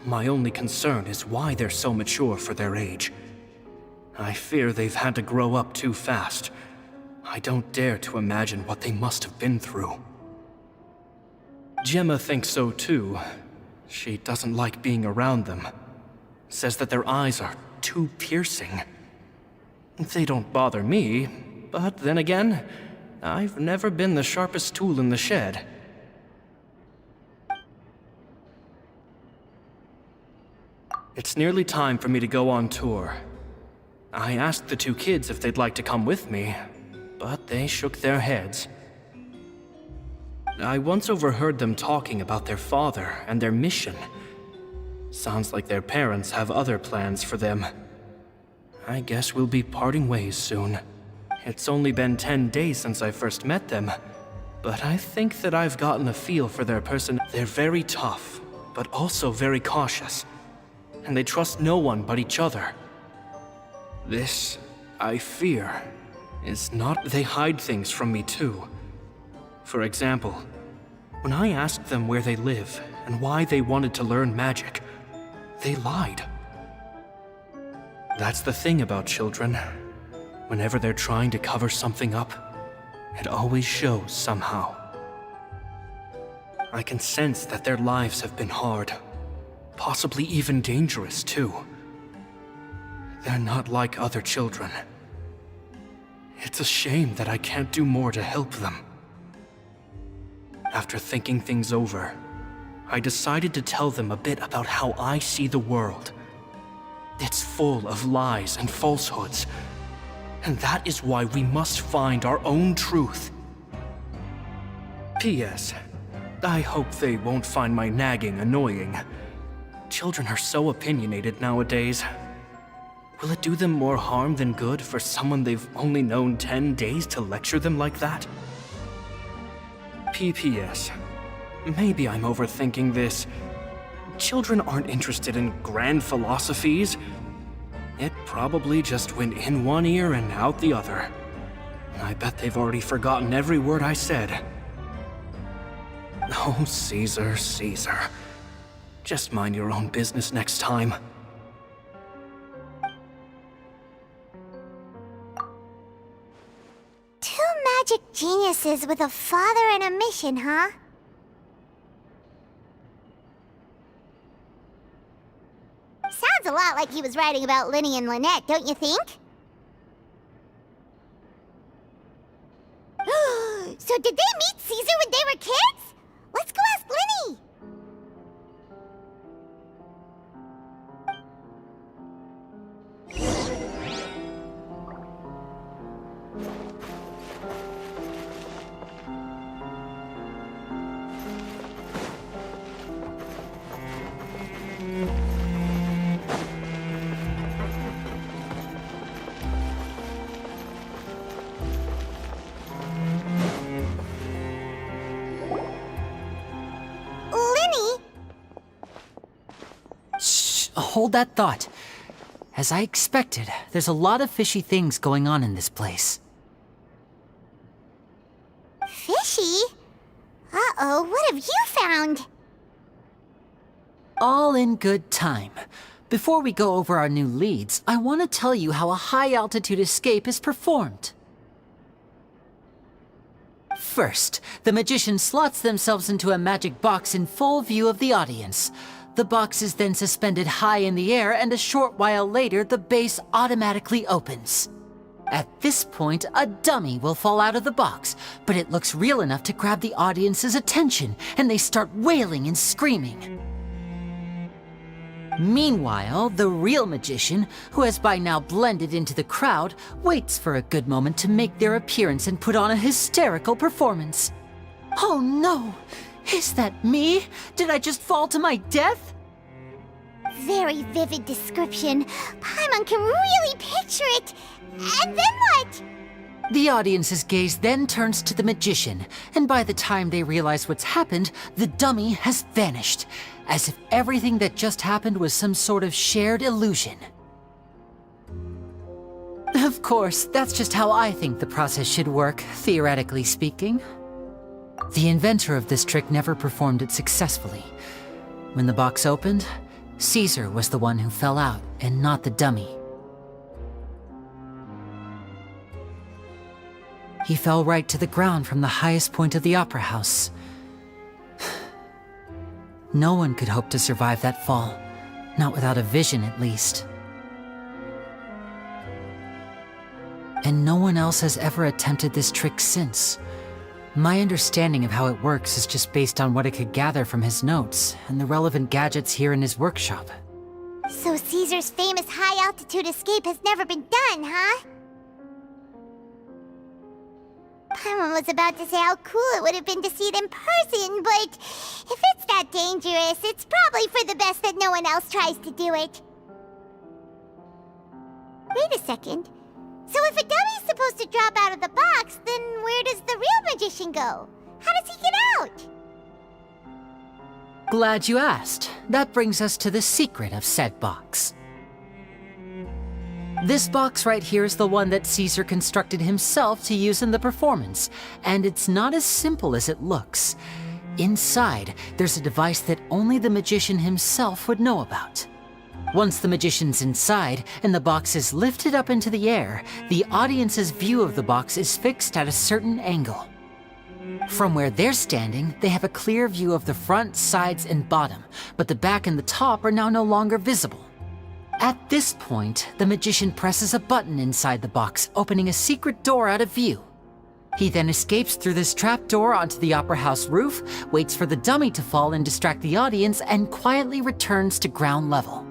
My only concern is why they're so mature for their age. I fear they've had to grow up too fast. I don't dare to imagine what they must have been through. Gemma thinks so too. She doesn't like being around them. Says that their eyes are too piercing. They don't bother me, but then again, I've never been the sharpest tool in the shed. It's nearly time for me to go on tour. I asked the two kids if they'd like to come with me, but they shook their heads. I once overheard them talking about their father and their mission. Sounds like their parents have other plans for them. I guess we'll be parting ways soon. It's only been 10 days since I first met them, but I think that I've gotten a feel for their person. They're very tough, but also very cautious, and they trust no one but each other. This, I fear, is not... They hide things from me too. For example, when I asked them where they live and why they wanted to learn magic, they lied. That's the thing about children. Whenever they're trying to cover something up, it always shows somehow. I can sense that their lives have been hard, possibly even dangerous too. They're not like other children. It's a shame that I can't do more to help them. After thinking things over, I decided to tell them a bit about how I see the world. It's full of lies and falsehoods, and that is why we must find our own truth. P.S. I hope they won't find my nagging annoying. Children are so opinionated nowadays. Will it do them more harm than good for someone they've only known 10 days to lecture them like that? P.P.S. Maybe I'm overthinking this. Children aren't interested in grand philosophies. It probably just went in one ear and out the other. I bet they've already forgotten every word I said. Oh, Caesar, Caesar. Just mind your own business next time. Two magic geniuses with a father and a mission, huh? Sounds a lot like he was writing about Linny and Lynette, don't you think? So did they meet Caesar when they were kids? Let's go ask Linny! Hold that thought. As I expected, there's a lot of fishy things going on in this place. Fishy? Uh-oh, what have you found? All in good time. Before we go over our new leads, I want to tell you how a high-altitude escape is performed. First, the magician slots themselves into a magic box in full view of the audience. The box is then suspended high in the air, and a short while later, the base automatically opens. At this point, a dummy will fall out of the box, but it looks real enough to grab the audience's attention, and they start wailing and screaming. Meanwhile, the real magician, who has by now blended into the crowd, waits for a good moment to make their appearance and put on a hysterical performance. Oh no! Is that me? Did I just fall to my death? Very vivid description. Paimon can really picture it. And then what? The audience's gaze then turns to the magician, and by the time they realize what's happened, the dummy has vanished, as if everything that just happened was some sort of shared illusion. Of course, that's just how I think the process should work, theoretically speaking. The inventor of this trick never performed it successfully. When the box opened, Caesar was the one who fell out, and not the dummy. He fell right to the ground from the highest point of the opera house. No one could hope to survive that fall, not without a vision at least. And no one else has ever attempted this trick since. My understanding of how it works is just based on what I could gather from his notes and the relevant gadgets here in his workshop. So Caesar's famous high-altitude escape has never been done, huh? Paimon was about to say how cool it would have been to see it in person, but if it's that dangerous, it's probably for the best that no one else tries to do it. Wait a second. So if a dummy's supposed to drop out of the box, then where does the real magician go? How does he get out? Glad you asked. That brings us to the secret of said box. This box right here is the one that Caesar constructed himself to use in the performance, and it's not as simple as it looks. Inside, there's a device that only the magician himself would know about. Once the magician's inside and the box is lifted up into the air, the audience's view of the box is fixed at a certain angle. From where they're standing, they have a clear view of the front, sides, and bottom, but the back and the top are now no longer visible. At this point, the magician presses a button inside the box, opening a secret door out of view. He then escapes through this trapdoor onto the opera house roof, waits for the dummy to fall and distract the audience, and quietly returns to ground level.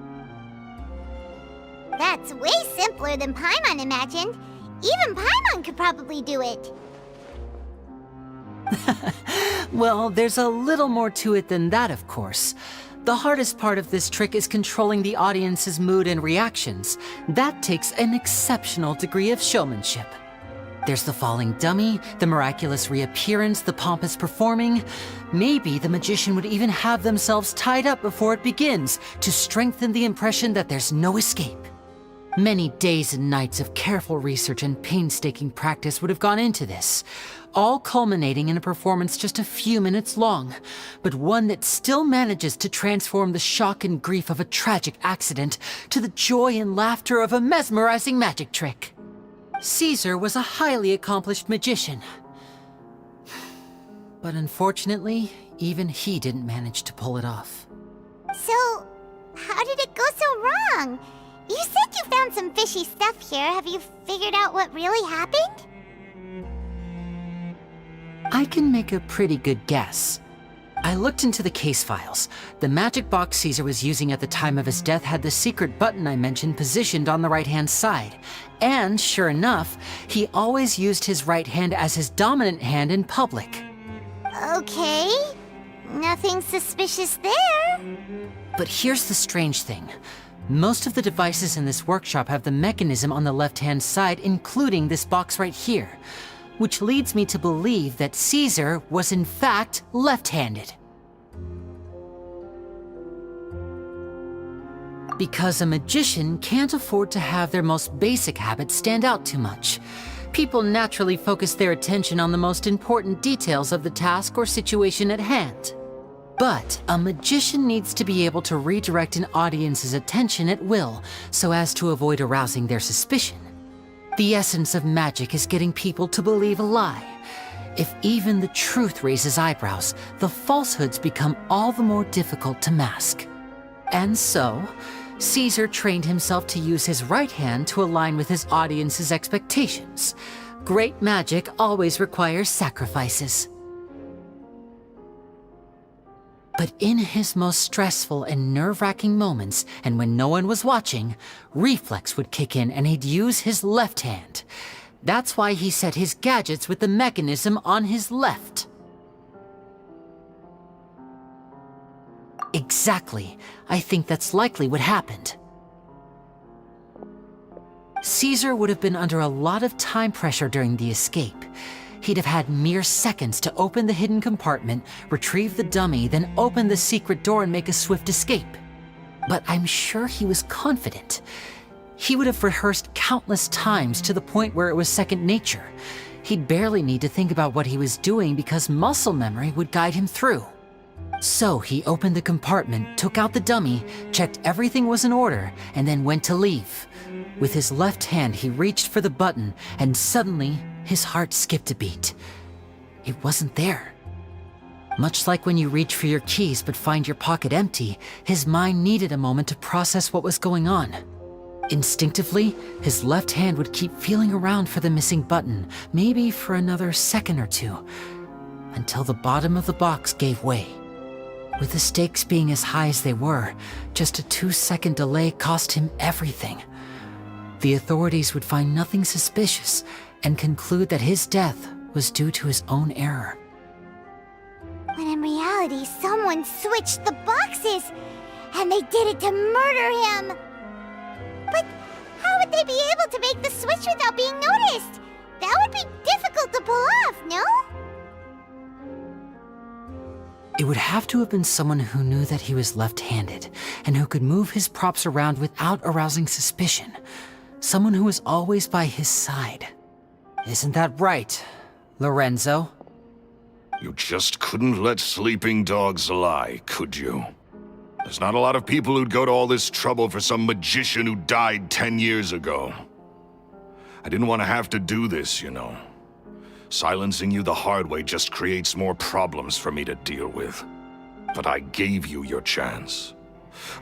That's way simpler than Paimon imagined. Even Paimon could probably do it. Well, there's a little more to it than that, of course. The hardest part of this trick is controlling the audience's mood and reactions. That takes an exceptional degree of showmanship. There's the falling dummy, the miraculous reappearance, the pompous performing. Maybe the magician would even have themselves tied up before it begins to strengthen the impression that there's no escape. Many days and nights of careful research and painstaking practice would have gone into this. all culminating in a performance just a few minutes long, but one that still manages to transform the shock and grief of a tragic accident to the joy and laughter of a mesmerizing magic trick. Caesar was a highly accomplished magician. But unfortunately, even he didn't manage to pull it off. So, how did it go so wrong? You said you found some fishy stuff here. Have you figured out what really happened? I can make a pretty good guess. I looked into the case files. The magic box Caesar was using at the time of his death had the secret button I mentioned positioned on the right-hand side. And sure enough, he always used his right hand as his dominant hand in public. Okay. Nothing suspicious there. But here's the strange thing. Most of the devices in this workshop have the mechanism on the left-hand side, including this box right here, which leads me to believe that Caesar was in fact left-handed. Because a magician can't afford to have their most basic habits stand out too much. People naturally focus their attention on the most important details of the task or situation at hand. But a magician needs to be able to redirect an audience's attention at will so as to avoid arousing their suspicion. The essence of magic is getting people to believe a lie. If even the truth raises eyebrows, the falsehoods become all the more difficult to mask. And so, Caesar trained himself to use his right hand to align with his audience's expectations. Great magic always requires sacrifices. But in his most stressful and nerve-wracking moments, and when no one was watching, reflex would kick in and he'd use his left hand. That's why he set his gadgets with the mechanism on his left. Exactly. I think that's likely what happened. Caesar would have been under a lot of time pressure during the escape. He'd have had mere seconds to open the hidden compartment, retrieve the dummy, then open the secret door and make a swift escape. But I'm sure he was confident. He would have rehearsed countless times to the point where it was second nature. He'd barely need to think about what he was doing because muscle memory would guide him through. So he opened the compartment, took out the dummy, checked everything was in order, and then went to leave. With his left hand, he reached for the button, and suddenly, his heart skipped a beat. It wasn't there. Much like when you reach for your keys but find your pocket empty, his mind needed a moment to process what was going on. Instinctively, his left hand would keep feeling around for the missing button, maybe for another second or two, until the bottom of the box gave way. With the stakes being as high as they were, just a 2-second delay cost him everything. The authorities would find nothing suspicious and conclude that his death was due to his own error. When in reality, someone switched the boxes, and they did it to murder him. But how would they be able to make the switch without being noticed? That would be difficult to pull off, no? It would have to have been someone who knew that he was left-handed and who could move his props around without arousing suspicion. Someone who was always by his side. Isn't that right, Lorenzo? You just couldn't let sleeping dogs lie, could you? There's not a lot of people who'd go to all this trouble for some magician who died 10 years ago. I didn't want to have to do this, you know. Silencing you the hard way just creates more problems for me to deal with. But I gave you your chance.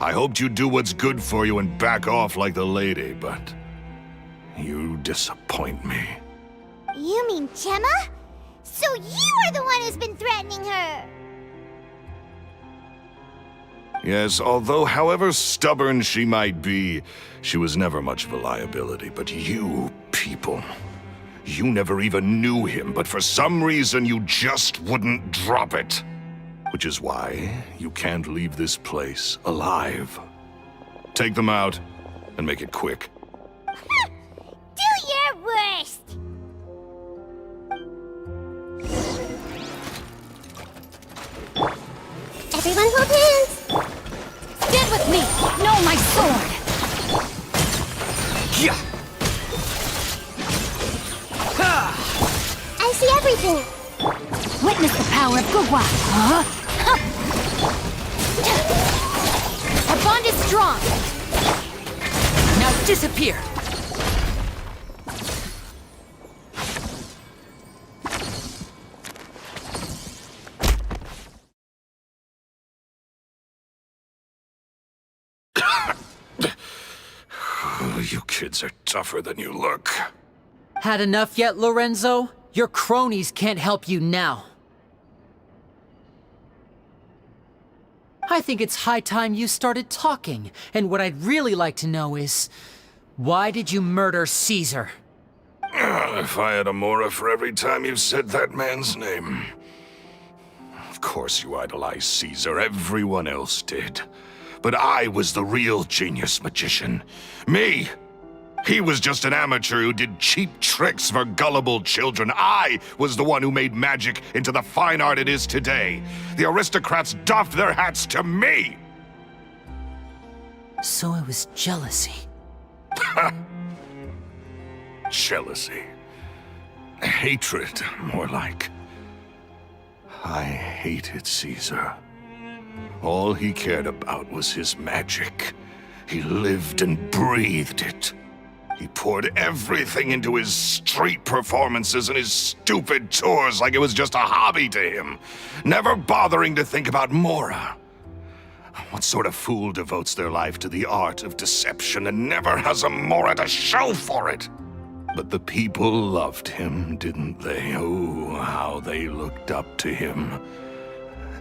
I hoped you'd do what's good for you and back off like the lady, but you disappoint me. You mean Gemma? So you are the one who's been threatening her! Yes, although however stubborn she might be, she was never much of a liability. But you people, you never even knew him, but for some reason you just wouldn't drop it. Which is why you can't leave this place alive. Take them out, and make it quick. Do your worst! Everyone hold hands! Stand with me! No, my sword! I see everyone everything! Witness the power of Gugwa. Huh? Our bond is strong! Now disappear! You kids are tougher than you look. Had enough yet, Lorenzo? Your cronies can't help you now. I think it's high time you started talking, and what I'd really like to know is, why did you murder Caesar? If I had a mora for every time you said that man's name. Of course you idolized Caesar, everyone else did. But I was the real genius magician. Me! He was just an amateur who did cheap tricks for gullible children. I was the one who made magic into the fine art it is today. The aristocrats doffed their hats to me! So it was jealousy. Jealousy. Hatred, more like. I hated Caesar. All he cared about was his magic. He lived and breathed it. He poured everything into his street performances and his stupid tours like it was just a hobby to him, never bothering to think about Mora. What sort of fool devotes their life to the art of deception and never has a Mora to show for it? But the people loved him, didn't they? Oh, how they looked up to him.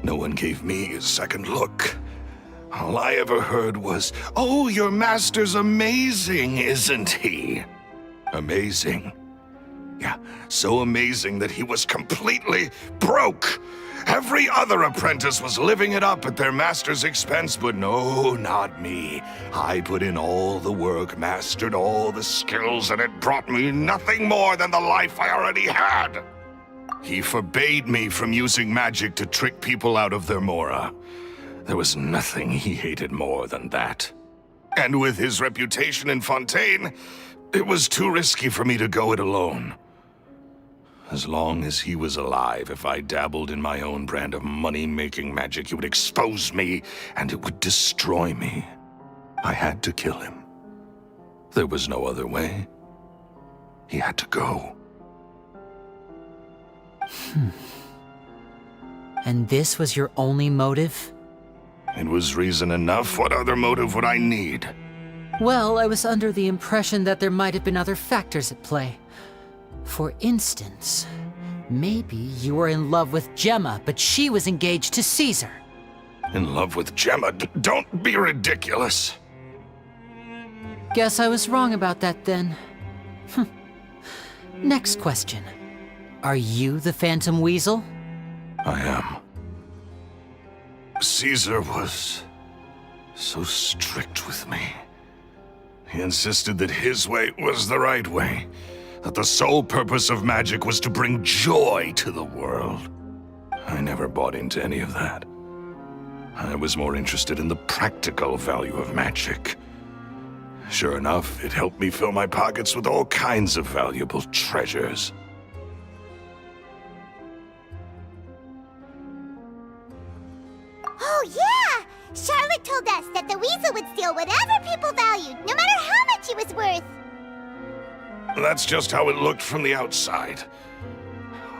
No one gave me a second look. All I ever heard was, "Oh, your master's amazing, isn't he?" Amazing. Yeah, so amazing that he was completely broke. Every other apprentice was living it up at their master's expense, but no, not me. I put in all the work, mastered all the skills, and it brought me nothing more than the life I already had. He forbade me from using magic to trick people out of their mora. There was nothing he hated more than that. And with his reputation in Fontaine, it was too risky for me to go it alone. As long as he was alive, if I dabbled in my own brand of money-making magic, he would expose me, and it would destroy me. I had to kill him. There was no other way. He had to go. And this was your only motive? It was reason enough. What other motive would I need? Well, I was under the impression that there might have been other factors at play. For instance, maybe you were in love with Gemma, but she was engaged to Caesar. In love with Gemma? Don't be ridiculous. Guess I was wrong about that then. Next question. Are you the Phantom Weasel? I am. Caesar was so strict with me. He insisted that his way was the right way, that the sole purpose of magic was to bring joy to the world. I never bought into any of that. I was more interested in the practical value of magic. Sure enough, it helped me fill my pockets with all kinds of valuable treasures. Oh, yeah! Charlotte told us that the weasel would steal whatever people valued, no matter how much it was worth. That's just how it looked from the outside.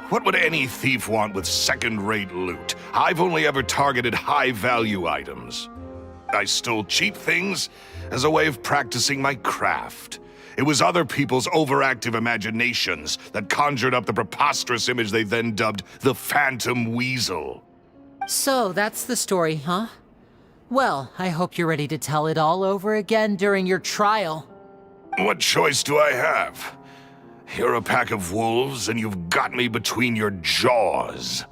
What would any thief want with second-rate loot? I've only ever targeted high-value items. I stole cheap things as a way of practicing my craft. It was other people's overactive imaginations that conjured up the preposterous image they then dubbed the Phantom Weasel. So that's the story, huh? Well, I hope you're ready to tell it all over again during your trial. What choice do I have? You're a pack of wolves, and you've got me between your jaws.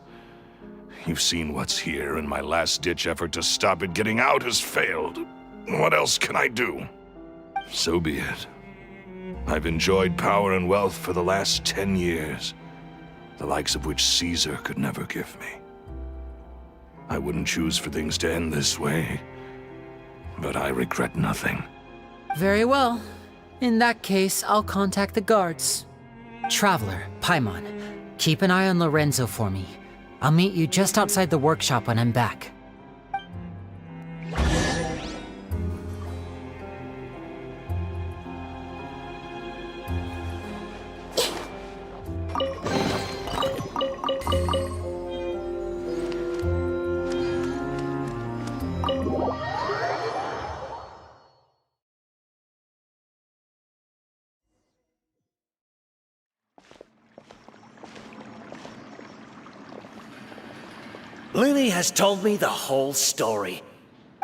You've seen what's here, and my last-ditch effort to stop it getting out has failed. What else can I do? So be it. I've enjoyed power and wealth for the last 10 years, the likes of which Caesar could never give me. I wouldn't choose for things to end this way, but I regret nothing. Very well. In that case, I'll contact the guards. Traveler, Paimon, Keep an eye on Lorenzo for me. I'll meet you just outside the workshop when I'm back. Lily has told me the whole story.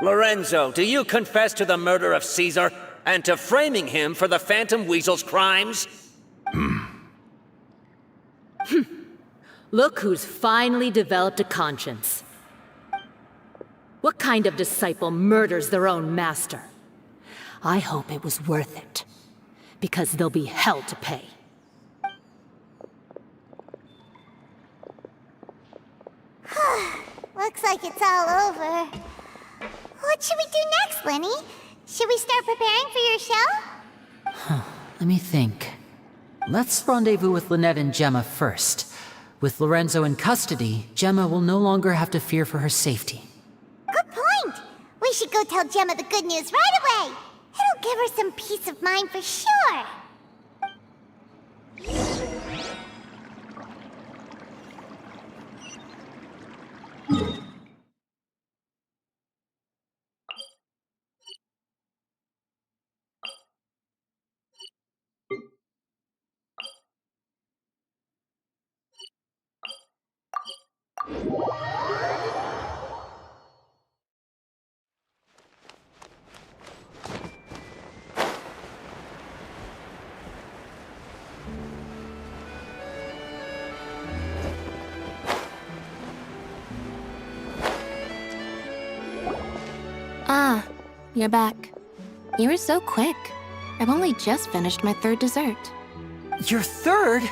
Lorenzo, do you confess to the murder of Caesar and to framing him for the Phantom Weasel's crimes? Look who's finally developed a conscience. What kind of disciple murders their own master? I hope it was worth it, because there'll be hell to pay. Looks like it's all over. What should we do next, Lenny? Should we start preparing for your show? Let me think. Let's rendezvous with Lynette and Gemma first. With Lorenzo in custody, Gemma will no longer have to fear for her safety. Good point. We should go tell Gemma the good news right away. It'll give her some peace of mind for sure. Ah, you're back. You were so quick. I've only just finished my third dessert. Your third?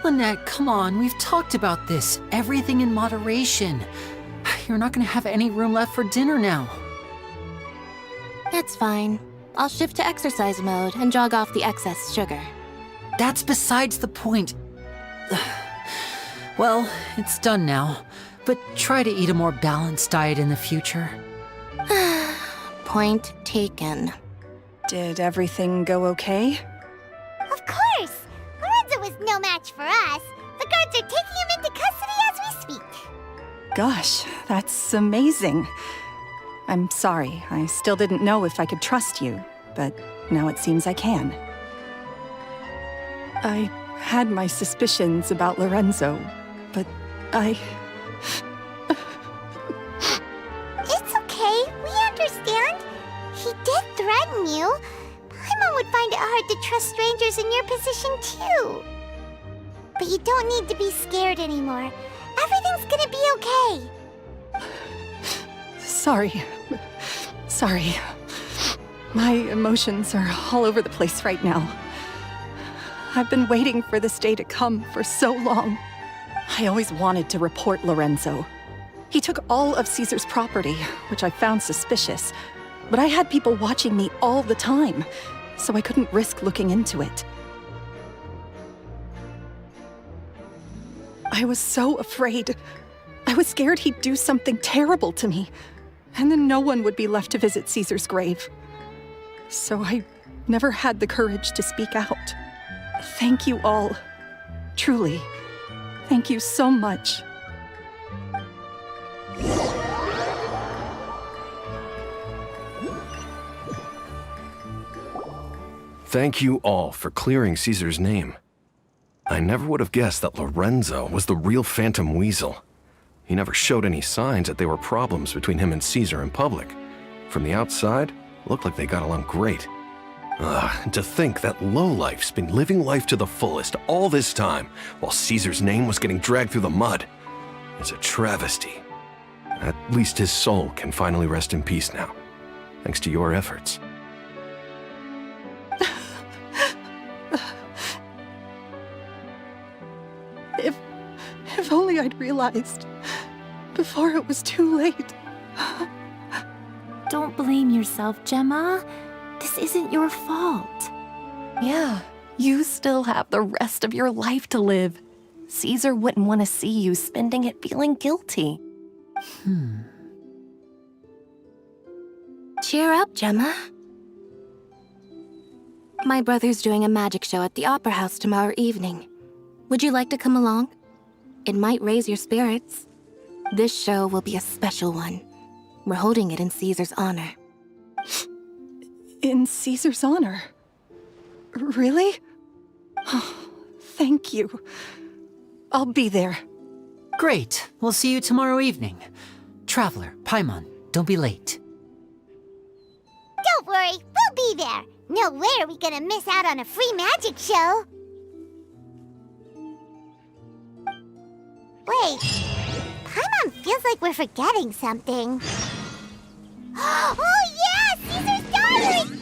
Lynette, come on, we've talked about this. Everything in moderation. You're not gonna have any room left for dinner now. It's fine. I'll shift to exercise mode and jog off the excess sugar. That's besides the point. Well, it's done now, but try to eat a more balanced diet in the future. Point taken. Did everything go okay? Of course! Lorenzo was no match for us. The guards are taking him into custody as we speak. Gosh, that's amazing. I'm sorry, I still didn't know if I could trust you, but now it seems I can. I had my suspicions about Lorenzo, but I... It's okay, we understand. He did threaten you. Paimon would find it hard to trust strangers in your position too. But you don't need to be scared anymore. Everything's gonna be okay. Sorry. My emotions are all over the place right now. I've been waiting for this day to come for so long. I always wanted to report Lorenzo. He took all of Caesar's property, which I found suspicious, but I had people watching me all the time, so I couldn't risk looking into it. I was so afraid. I was scared he'd do something terrible to me, and then no one would be left to visit Caesar's grave. So I never had the courage to speak out. Thank you all. Truly. Thank you so much. Thank you all for clearing Caesar's name. I never would have guessed that Lorenzo was the real Phantom Weasel. He never showed any signs that there were problems between him and Caesar in public. From the outside, it looked like they got along great. And to think that lowlife's been living life to the fullest all this time, while Caesar's name was getting dragged through the mud. It's a travesty. At least his soul can finally rest in peace now, thanks to your efforts. If only I'd realized before it was too late. Don't blame yourself, Gemma. This isn't your fault. Yeah, you still have the rest of your life to live. Caesar wouldn't want to see you spending it feeling guilty. Cheer up, Gemma. My brother's doing a magic show at the Opera House tomorrow evening. Would you like to come along? It might raise your spirits. This show will be a special one. We're holding it in Caesar's honor. In Caesar's honor? Really? Oh, thank you. I'll be there. Great. We'll see you tomorrow evening. Traveler, Paimon, don't be late. Don't worry, we'll be there. No way are we gonna miss out on a free magic show. Wait, Paimon feels like we're forgetting something. Oh yeah, Caesar's diary!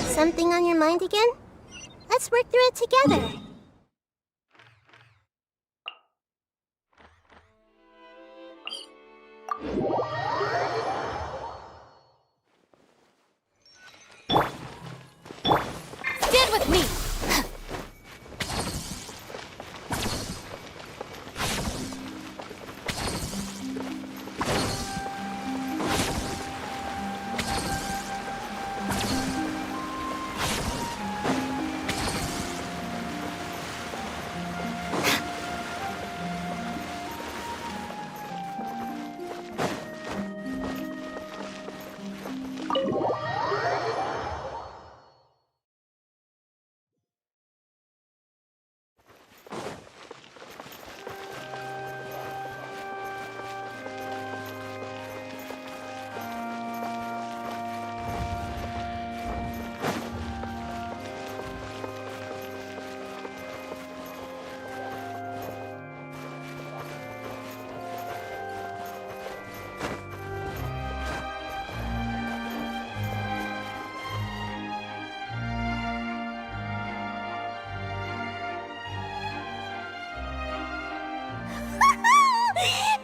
Something on your mind again? Let's work through it together. Stand with me!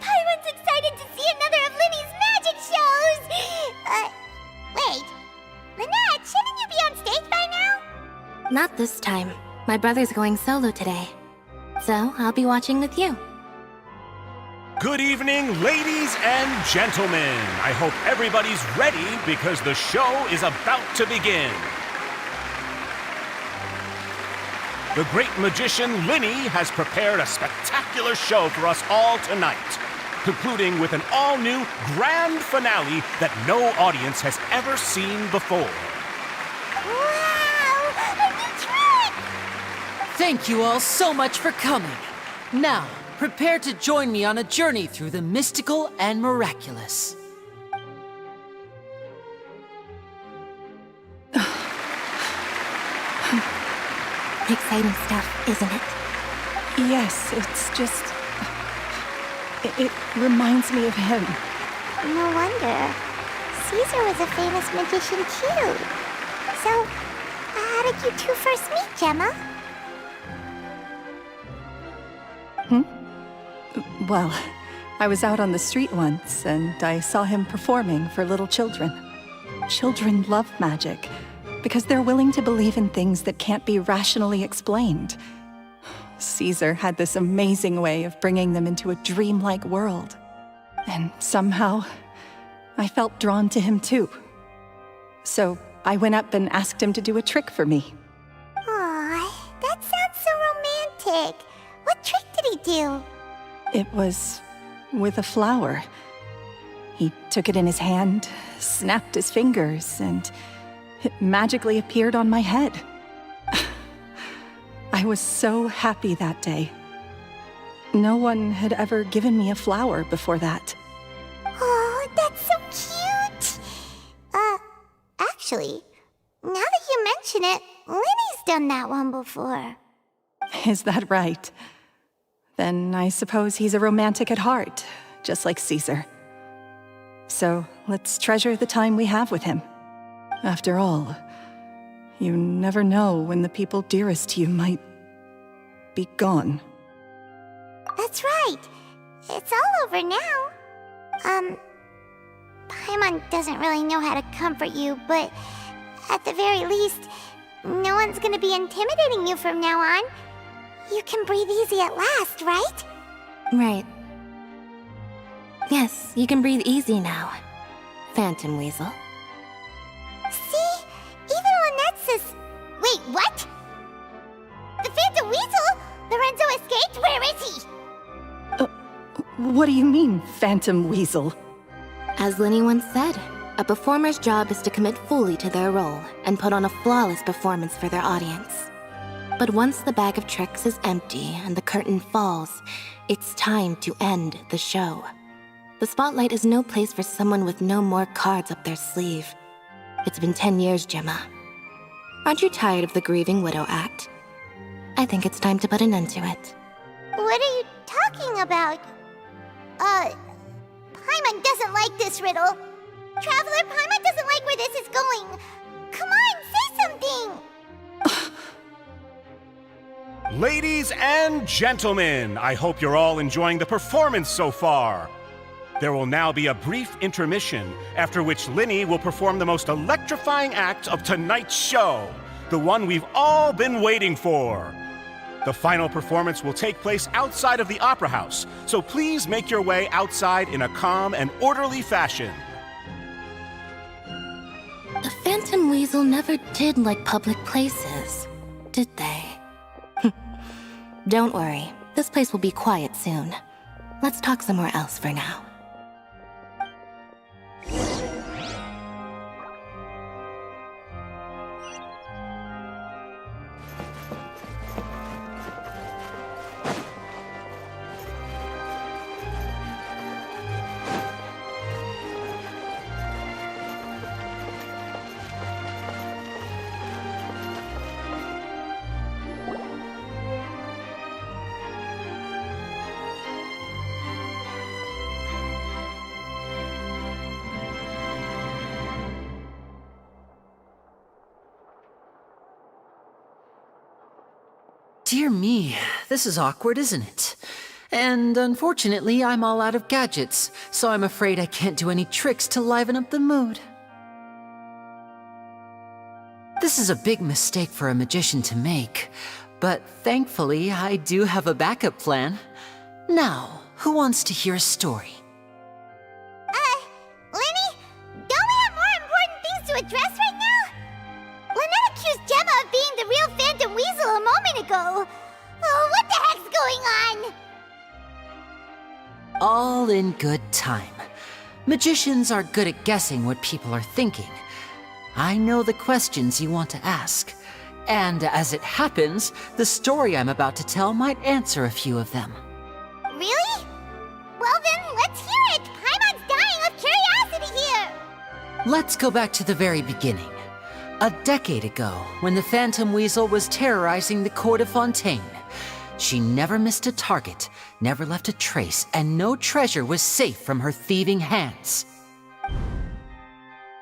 Paimon's excited to see another of Linny's magic shows! Wait. Lynette, shouldn't you be on stage by now? Not this time. My brother's going solo today. So, I'll be watching with you. Good evening, ladies and gentlemen. I hope everybody's ready because the show is about to begin. The great magician Linny has prepared a spectacular show for us all tonight, concluding with an all-new grand finale that no audience has ever seen before. Wow! A new trick! Thank you all so much for coming. Now, prepare to join me on a journey through the mystical and miraculous. Exciting stuff, isn't it? Yes, it's just... It reminds me of him. No wonder. Caesar was a famous magician too. So, how did you two first meet, Gemma? Well, I was out on the street once, and I saw him performing for little children. Children love magic, because they're willing to believe in things that can't be rationally explained. Caesar had this amazing way of bringing them into a dreamlike world. And somehow, I felt drawn to him too. So I went up and asked him to do a trick for me. Aw, that sounds so romantic. What trick did he do? It was with a flower. He took it in his hand, snapped his fingers, and it magically appeared on my head. I was so happy that day. No one had ever given me a flower before that. Oh, that's so cute! Actually, now that you mention it, Linny's done that one before. Is that right? Then I suppose he's a romantic at heart, just like Caesar. So let's treasure the time we have with him. After all, you never know when the people dearest to you might be gone. That's right. It's all over now. Paimon doesn't really know how to comfort you, but at the very least, no one's gonna be intimidating you from now on. You can breathe easy at last, right? Right. Yes, you can breathe easy now, Phantom Weasel. See? Even Lynette says... Wait, what? The Phantom Weasel? Lorenzo escaped? Where is he? What do you mean, Phantom Weasel? As Linny once said, a performer's job is to commit fully to their role and put on a flawless performance for their audience. But once the bag of tricks is empty and the curtain falls, it's time to end the show. The spotlight is no place for someone with no more cards up their sleeve. It's been 10 years, Gemma. Aren't you tired of the grieving widow act? I think it's time to put an end to it. What are you talking about? Paimon doesn't like this riddle. Traveler, Paimon doesn't like where this is going. Come on, say something! Ladies and gentlemen, I hope you're all enjoying the performance so far. There will now be a brief intermission, after which Linny will perform the most electrifying act of tonight's show, the one we've all been waiting for. The final performance will take place outside of the Opera House, so please make your way outside in a calm and orderly fashion. The Phantom Weasel never did like public places, did they? Don't worry, this place will be quiet soon. Let's talk somewhere else for now. Dear me, this is awkward, isn't it? And unfortunately, I'm all out of gadgets, so I'm afraid I can't do any tricks to liven up the mood. This is a big mistake for a magician to make, but thankfully, I do have a backup plan. Now, who wants to hear a story? Linny, don't we have more important things to address right now? Lynette accused Gemma of being the real Phantom Weasel a moment ago. Oh, what the heck's going on? All in good time. Magicians are good at guessing what people are thinking. I know the questions you want to ask. And as it happens, the story I'm about to tell might answer a few of them. Really? Well then, let's hear it! Paimon's dying of curiosity here! Let's go back to the very beginning. A decade ago, when the Phantom Weasel was terrorizing the court of Fontaine. She never missed a target, never left a trace, and no treasure was safe from her thieving hands.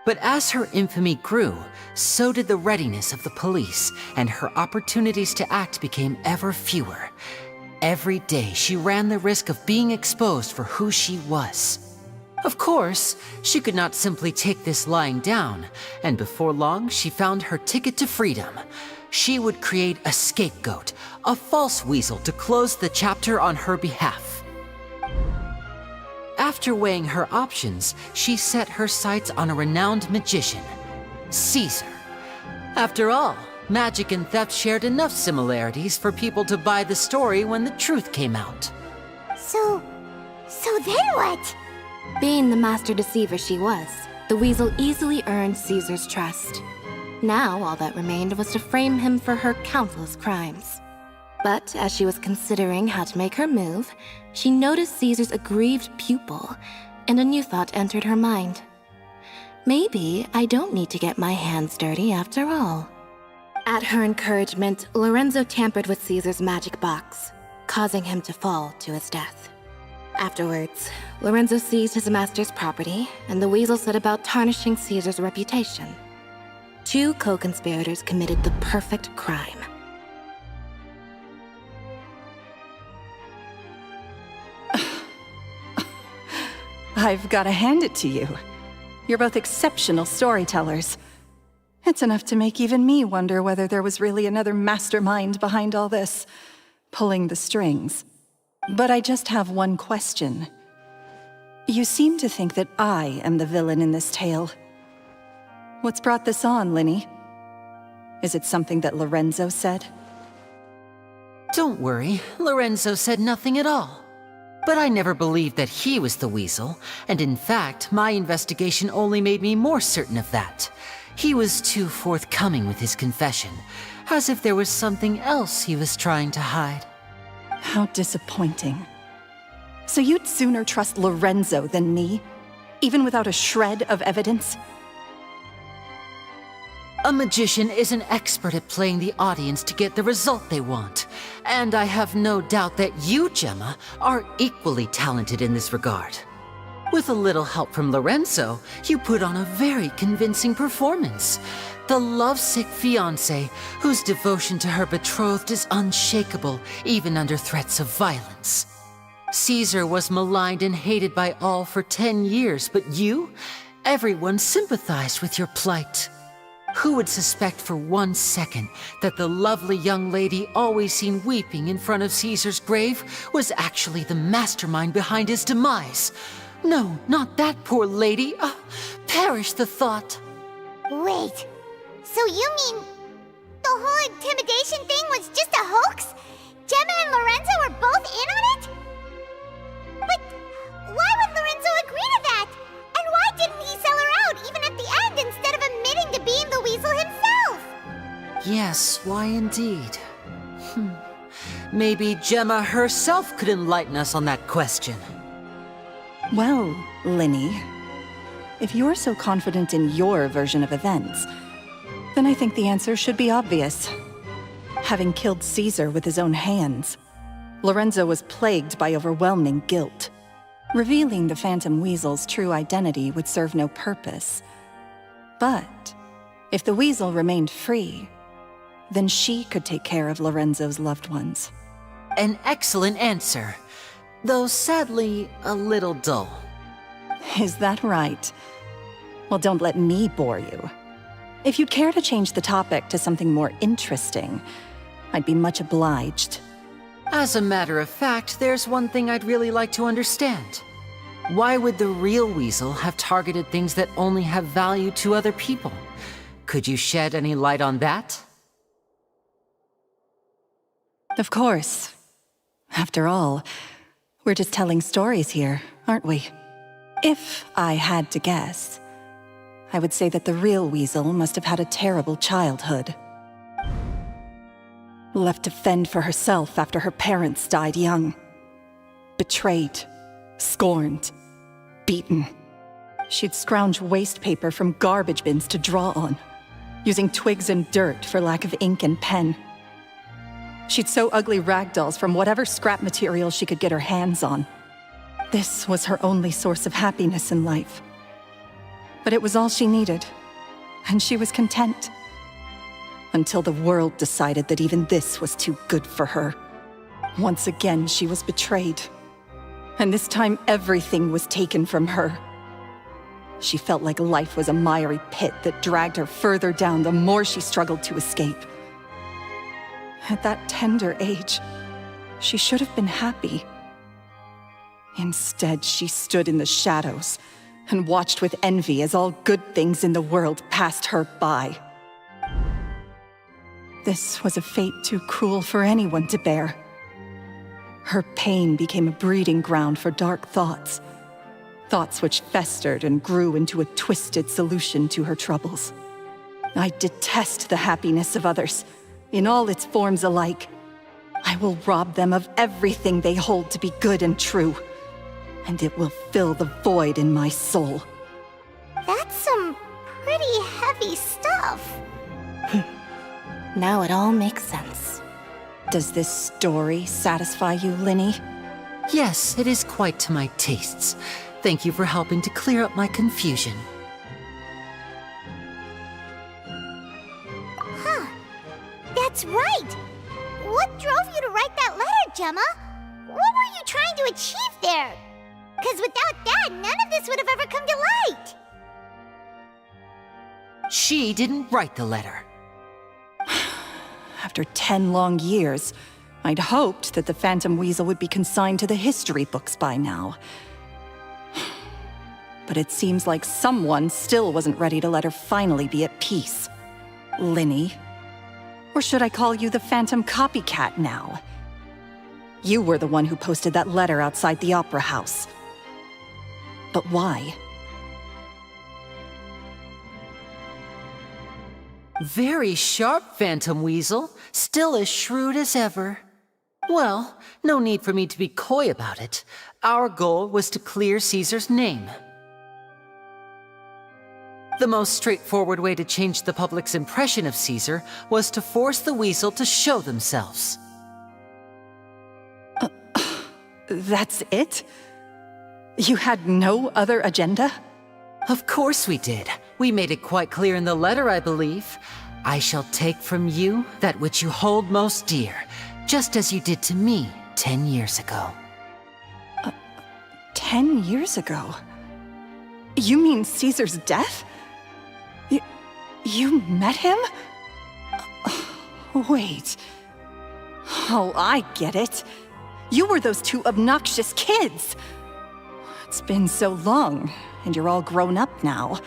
But as her infamy grew, so did the readiness of the police, and her opportunities to act became ever fewer. Every day, she ran the risk of being exposed for who she was. Of course, she could not simply take this lying down, and before long, she found her ticket to freedom. She would create a scapegoat, a false weasel to close the chapter on her behalf. After weighing her options, she set her sights on a renowned magician, Caesar. After all, magic and theft shared enough similarities for people to buy the story when the truth came out. So then what? Being the master deceiver she was, the weasel easily earned Caesar's trust. Now all that remained was to frame him for her countless crimes. But as she was considering how to make her move, she noticed Caesar's aggrieved pupil, and a new thought entered her mind. Maybe I don't need to get my hands dirty after all. At her encouragement, Lorenzo tampered with Caesar's magic box, causing him to fall to his death. Afterwards, Lorenzo seized his master's property, and the weasel set about tarnishing Caesar's reputation. 2 co-conspirators committed the perfect crime. I've got to hand it to you. You're both exceptional storytellers. It's enough to make even me wonder whether there was really another mastermind behind all this, pulling the strings. But I just have one question. You seem to think that I am the villain in this tale. What's brought this on, Linny? Is it something that Lorenzo said? Don't worry, Lorenzo said nothing at all. But I never believed that he was the weasel, and in fact, my investigation only made me more certain of that. He was too forthcoming with his confession, as if there was something else he was trying to hide. How disappointing. So you'd sooner trust Lorenzo than me, even without a shred of evidence? A magician is an expert at playing the audience to get the result they want. And I have no doubt that you, Gemma, are equally talented in this regard. With a little help from Lorenzo, you put on a very convincing performance. The lovesick fiancé, whose devotion to her betrothed is unshakable, even under threats of violence. Caesar was maligned and hated by all for 10 years, but you? Everyone sympathized with your plight. Who would suspect for 1 second that the lovely young lady always seen weeping in front of Caesar's grave was actually the mastermind behind his demise? No, not that poor lady. Perish the thought. Wait, so you mean the whole intimidation thing was just a hoax? Gemma and Lorenzo were both in on it? But why would Lorenzo agree to that? And why didn't he sell her out even at the end instead of admitting to being the weasel himself? Yes, why indeed? Maybe Gemma herself could enlighten us on that question. Well, Linny, if you're so confident in your version of events, then I think the answer should be obvious. Having killed Caesar with his own hands, Lorenzo was plagued by overwhelming guilt. Revealing the Phantom Weasel's true identity would serve no purpose. But if the Weasel remained free, then she could take care of Lorenzo's loved ones. An excellent answer, though sadly a little dull. Is that right? Well, don't let me bore you. If you'd care to change the topic to something more interesting, I'd be much obliged. As a matter of fact, there's one thing I'd really like to understand. Why would the real weasel have targeted things that only have value to other people? Could you shed any light on that? Of course. After all, we're just telling stories here, aren't we? If I had to guess, I would say that the real weasel must have had a terrible childhood. Left to fend for herself after her parents died young. Betrayed, scorned, beaten. She'd scrounge waste paper from garbage bins to draw on, using twigs and dirt for lack of ink and pen. She'd sew ugly rag dolls from whatever scrap material she could get her hands on. This was her only source of happiness in life. But it was all she needed, and she was content. Until the world decided that even this was too good for her. Once again, she was betrayed. And this time, everything was taken from her. She felt like life was a miry pit that dragged her further down the more she struggled to escape. At that tender age, she should have been happy. Instead, she stood in the shadows and watched with envy as all good things in the world passed her by. This was a fate too cruel for anyone to bear. Her pain became a breeding ground for dark thoughts. Thoughts which festered and grew into a twisted solution to her troubles. I detest the happiness of others, in all its forms alike. I will rob them of everything they hold to be good and true, and it will fill the void in my soul. That's some pretty heavy stuff. Now it all makes sense. Does this story satisfy you, Linny? Yes, it is quite to my tastes. Thank you for helping to clear up my confusion. Huh. That's right! What drove you to write that letter, Gemma? What were you trying to achieve there? Because without that, none of this would have ever come to light! She didn't write the letter. After 10 long years, I'd hoped that the Phantom Weasel would be consigned to the history books by now. But it seems like someone still wasn't ready to let her finally be at peace. Linny. Or should I call you the Phantom Copycat now? You were the one who posted that letter outside the Opera House. But why? Very sharp, Phantom Weasel. Still as shrewd as ever. Well, no need for me to be coy about it. Our goal was to clear Caesar's name. The most straightforward way to change the public's impression of Caesar was to force the Weasel to show themselves. That's it? You had no other agenda? Of course we did. We made it quite clear in the letter, I believe. I shall take from you that which you hold most dear, just as you did to me 10 years ago. 10 years ago? You mean Caesar's death? You met him? Wait. Oh, I get it. You were those two obnoxious kids. It's been so long, and you're all grown up now.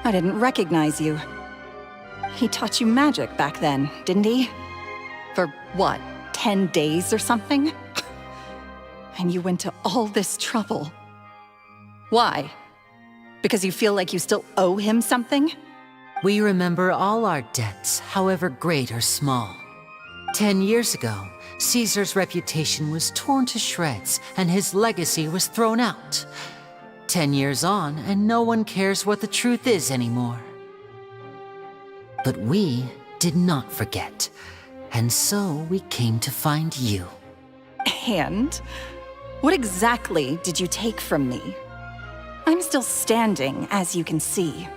I didn't recognize you. He taught you magic back then, didn't he? For what, 10 days or something? And you went to all this trouble. Why? Because you feel like you still owe him something? We remember all our debts, however great or small. 10 years ago, Caesar's reputation was torn to shreds, and his legacy was thrown out. 10 years on, and no one cares what the truth is anymore. But we did not forget, and so we came to find you. And? What exactly did you take from me? I'm still standing, as you can see.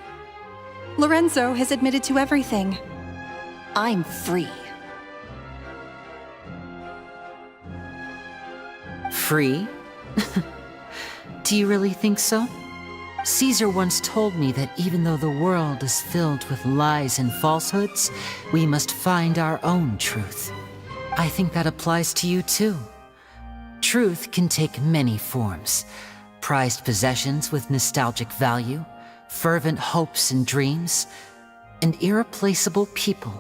Lorenzo has admitted to everything. I'm free. Free? Do you really think so? Caesar once told me that even though the world is filled with lies and falsehoods, we must find our own truth. I think that applies to you too. Truth can take many forms. Prized possessions with nostalgic value, fervent hopes and dreams, and irreplaceable people.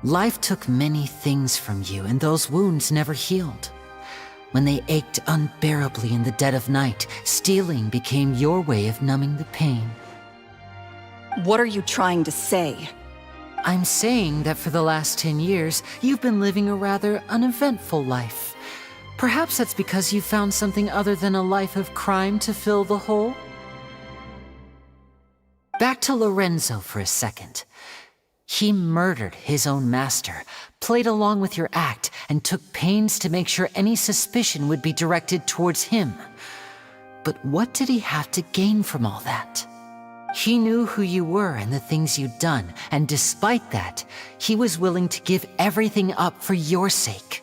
Life took many things from you, and those wounds never healed. When they ached unbearably in the dead of night, stealing became your way of numbing the pain. What are you trying to say? I'm saying that for the last 10 years, you've been living a rather uneventful life. Perhaps that's because you found something other than a life of crime to fill the hole? Back to Lorenzo for a second. He murdered his own master, played along with your act, and took pains to make sure any suspicion would be directed towards him. But what did he have to gain from all that? He knew who you were and the things you'd done, and despite that, he was willing to give everything up for your sake.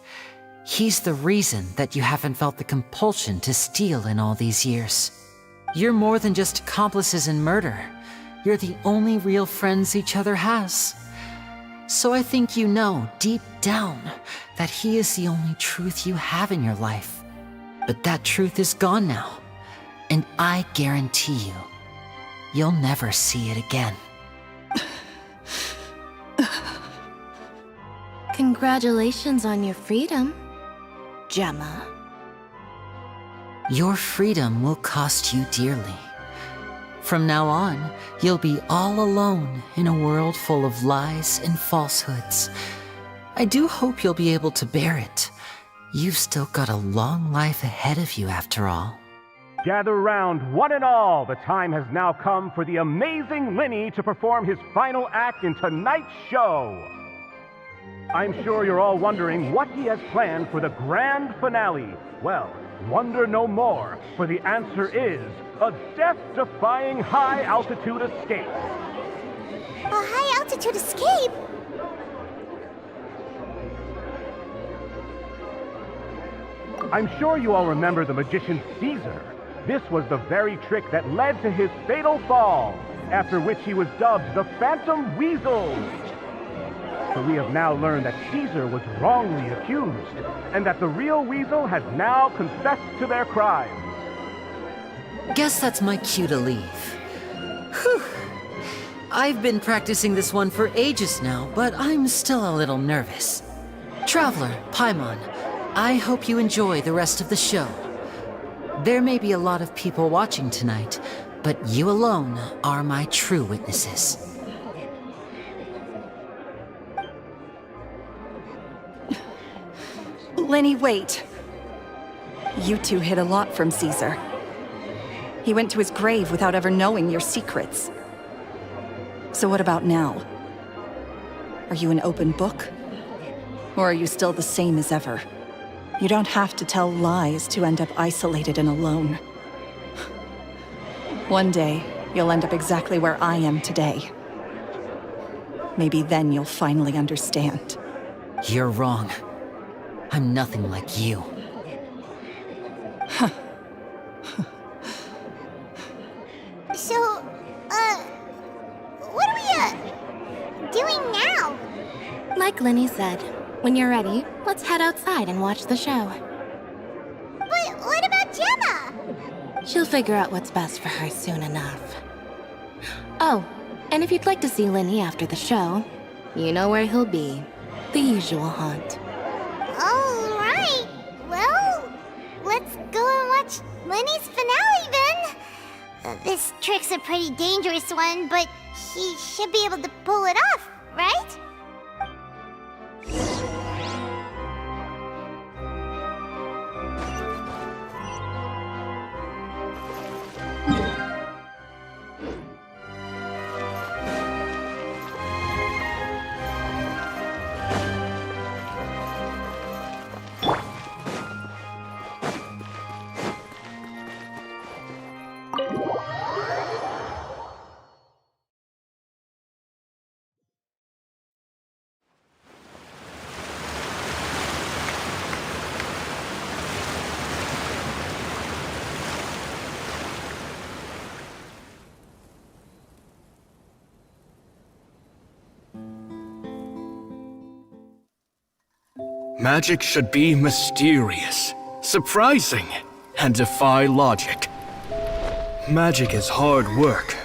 He's the reason that you haven't felt the compulsion to steal in all these years. You're more than just accomplices in murder. You're the only real friends each other has. So I think you know, deep down, that he is the only truth you have in your life. But that truth is gone now, and I guarantee you, you'll never see it again. Congratulations on your freedom, Gemma. Your freedom will cost you dearly. From now on, you'll be all alone in a world full of lies and falsehoods. I do hope you'll be able to bear it. You've still got a long life ahead of you after all. Gather round, one and all. The time has now come for the amazing Linny to perform his final act in tonight's show. I'm sure you're all wondering what he has planned for the grand finale. Well, wonder no more, for the answer is a death-defying high-altitude escape. A high-altitude escape? I'm sure you all remember the magician Caesar. This was the very trick that led to his fatal fall, after which he was dubbed the Phantom Weasel. So we have now learned that Caesar was wrongly accused, and that the real Weasel has now confessed to their crimes. Guess that's my cue to leave. Whew. I've been practicing this one for ages now, but I'm still a little nervous. Traveler, Paimon, I hope you enjoy the rest of the show. There may be a lot of people watching tonight, but you alone are my true witnesses. Linny, wait. You two hid a lot from Caesar. He went to his grave without ever knowing your secrets. So what about now? Are you an open book? Or are you still the same as ever? You don't have to tell lies to end up isolated and alone. One day, you'll end up exactly where I am today. Maybe then you'll finally understand. You're wrong. I'm nothing like you. So, what are we, doing now? Like Linny said, when you're ready, let's head outside and watch the show. But what about Gemma? She'll figure out what's best for her soon enough. Oh, and if you'd like to see Linny after the show, you know where he'll be. The usual haunt. All right. Well, let's go and watch Linny's finale then. This trick's a pretty dangerous one, but he should be able to pull it off, right? Magic should be mysterious, surprising, and defy logic. Magic is hard work.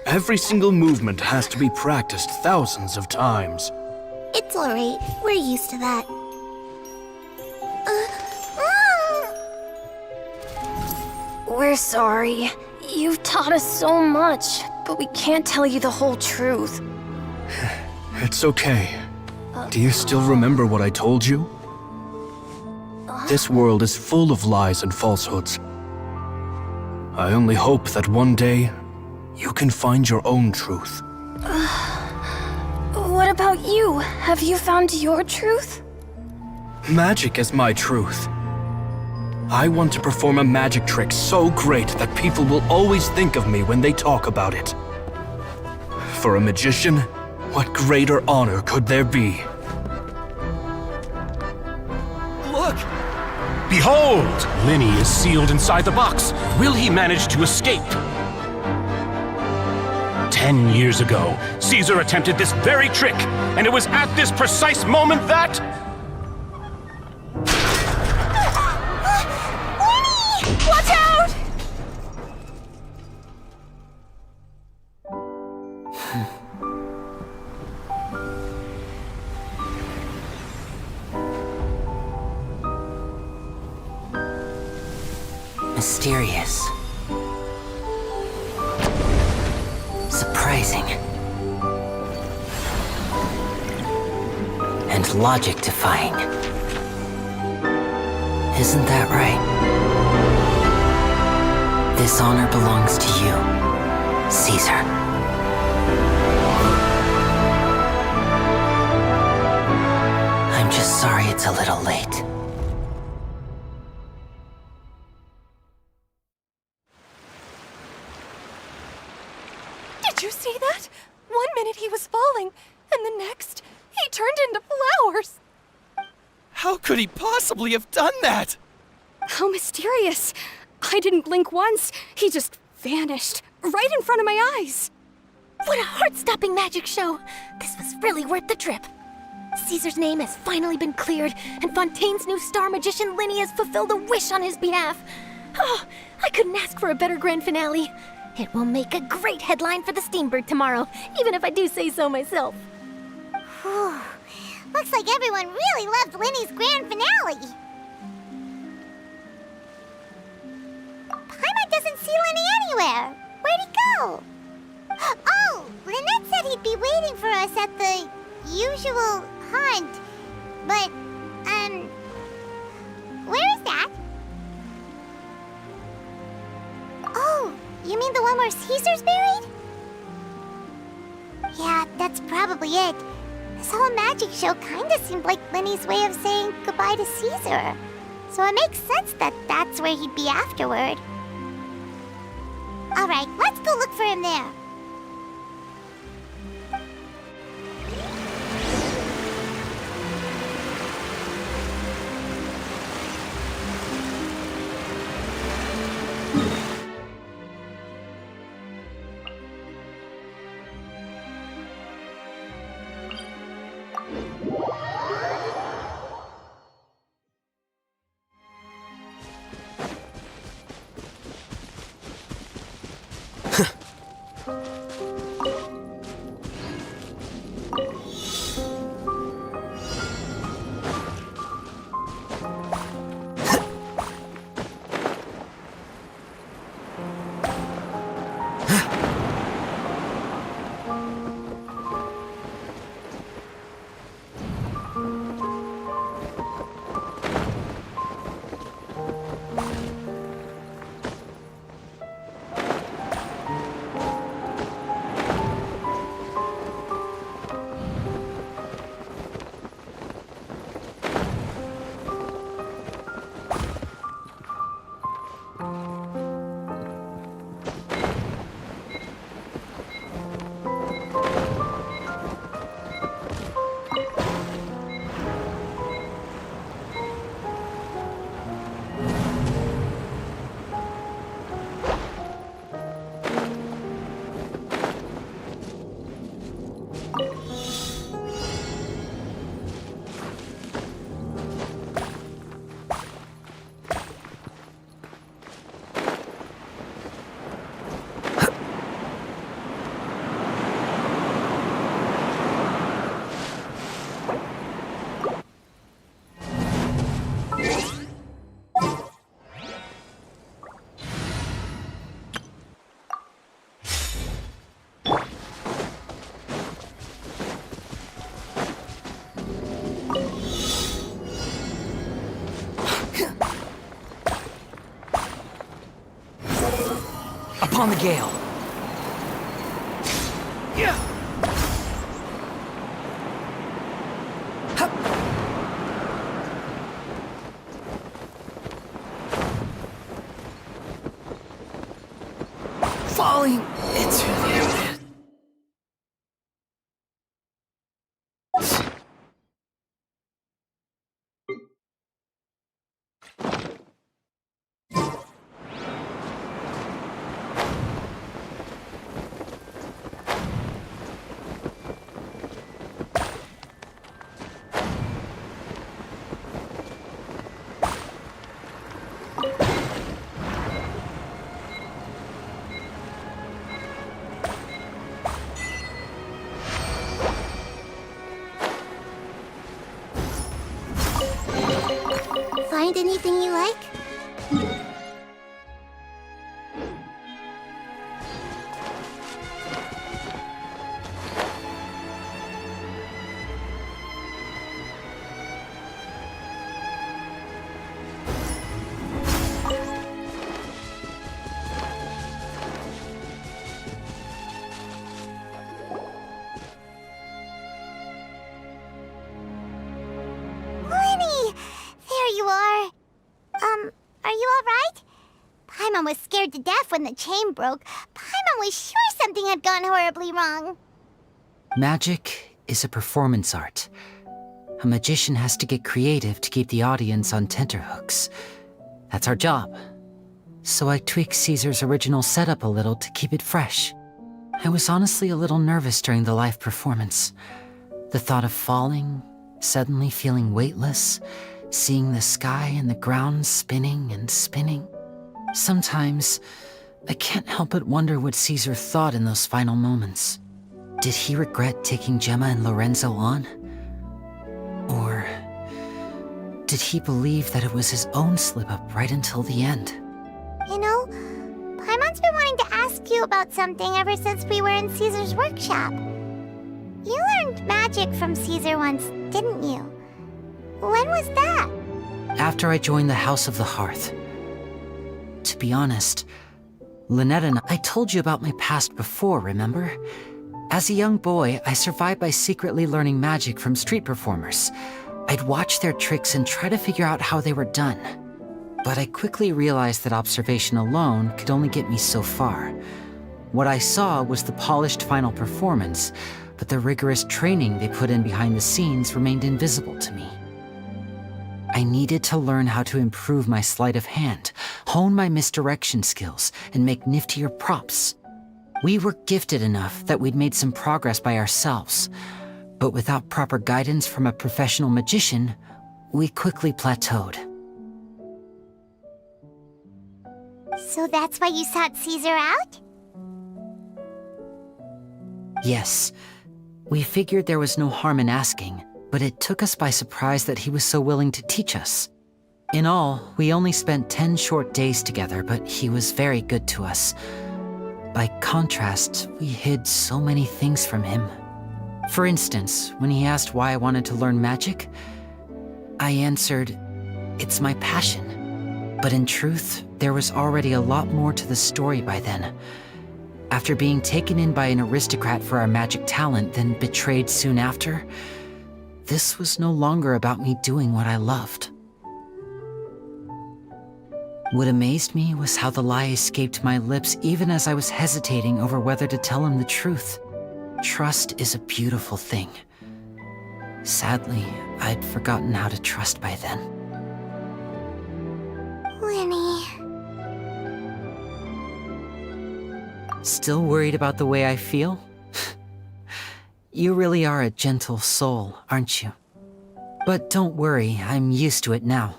Every single movement has to be practiced thousands of times. It's alright. We're used to that. We're sorry. You've taught us so much, but we can't tell you the whole truth. It's okay. Do you still remember what I told you? This world is full of lies and falsehoods. I only hope that one day, you can find your own truth. What about you? Have you found your truth? Magic is my truth. I want to perform a magic trick so great that people will always think of me when they talk about it. For a magician, what greater honor could there be? Look! Behold! Linny is sealed inside the box. Will he manage to escape? 10 years ago, Caesar attempted this very trick, and it was at this precise moment that... Linny! Watch out! Mysterious. Surprising. And logic-defying. Isn't that right? This honor belongs to you, Caesar. I'm just sorry it's a little late. Did you see that? 1 minute he was falling, and the next, he turned into flowers. How could he possibly have done that? How mysterious. I didn't blink once. He just vanished right in front of my eyes. What a heart-stopping magic show. This was really worth the trip. Caesar's name has finally been cleared, and Fontaine's new star magician Linny has fulfilled a wish on his behalf. Oh, I couldn't ask for a better grand finale. It will make a great headline for the Steambird tomorrow, even if I do say so myself. Whew. Looks like everyone really loved Linny's grand finale. Paimon doesn't see Linny anywhere. Where'd he go? Oh, Lynette said he'd be waiting for us at the usual hunt. But, where is that? Oh, you mean the one where Caesar's buried? Yeah, that's probably it. This whole magic show kinda seemed like Linny's way of saying goodbye to Caesar. So it makes sense that that's where he'd be afterward. Alright, let's go look for him there. Upon the gale. Yeah. Falling into the abyss. Find anything you like? scared to death when the chain broke, Paimon was sure something had gone horribly wrong. Magic is a performance art. A magician has to get creative to keep the audience on tenterhooks. That's our job. So I tweaked Caesar's original setup a little to keep it fresh. I was honestly a little nervous during the live performance. The thought of falling, suddenly feeling weightless, seeing the sky and the ground spinning and spinning. Sometimes, I can't help but wonder what Caesar thought in those final moments. Did he regret taking Gemma and Lorenzo on? Or did he believe that it was his own slip-up right until the end? You know, Paimon's been wanting to ask you about something ever since we were in Caesar's workshop. You learned magic from Caesar once, didn't you? When was that? After I joined the House of the Hearth. To be honest, Lynette and I told you about my past before, remember? As a young boy, I survived by secretly learning magic from street performers. I'd watch their tricks and try to figure out how they were done. But I quickly realized that observation alone could only get me so far. What I saw was the polished final performance, but the rigorous training they put in behind the scenes remained invisible to me. I needed to learn how to improve my sleight of hand, hone my misdirection skills, and make niftier props. We were gifted enough that we'd made some progress by ourselves, but without proper guidance from a professional magician, we quickly plateaued. So that's why you sought Caesar out? Yes. We figured there was no harm in asking, but it took us by surprise that he was so willing to teach us. In all, we only spent 10 short days together, but he was very good to us. By contrast, we hid so many things from him. For instance, when he asked why I wanted to learn magic, I answered, "It's my passion." But in truth, there was already a lot more to the story by then. After being taken in by an aristocrat for our magic talent, then betrayed soon after, this was no longer about me doing what I loved. What amazed me was how the lie escaped my lips even as I was hesitating over whether to tell him the truth. Trust is a beautiful thing. Sadly, I'd forgotten how to trust by then. Winnie. Still worried about the way I feel? You really are a gentle soul, aren't you? But don't worry, I'm used to it now.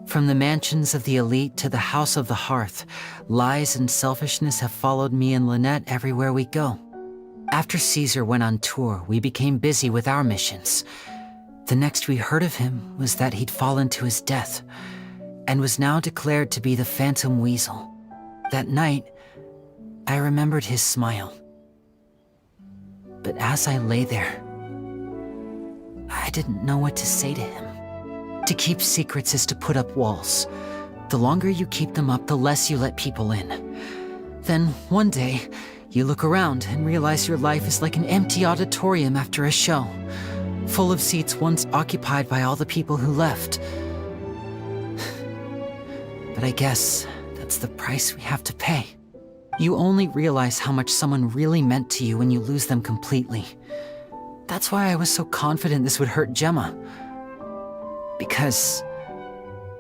From the mansions of the elite to the House of the Hearth, lies and selfishness have followed me and Lynette everywhere we go. After Caesar went on tour, we became busy with our missions. The next we heard of him was that he'd fallen to his death, and was now declared to be the Phantom Weasel. That night, I remembered his smile. But as I lay there, I didn't know what to say to him. To keep secrets is to put up walls. The longer you keep them up, the less you let people in. Then, one day, you look around and realize your life is like an empty auditorium after a show, full of seats once occupied by all the people who left. But I guess that's the price we have to pay. You only realize how much someone really meant to you when you lose them completely. That's why I was so confident this would hurt Gemma. Because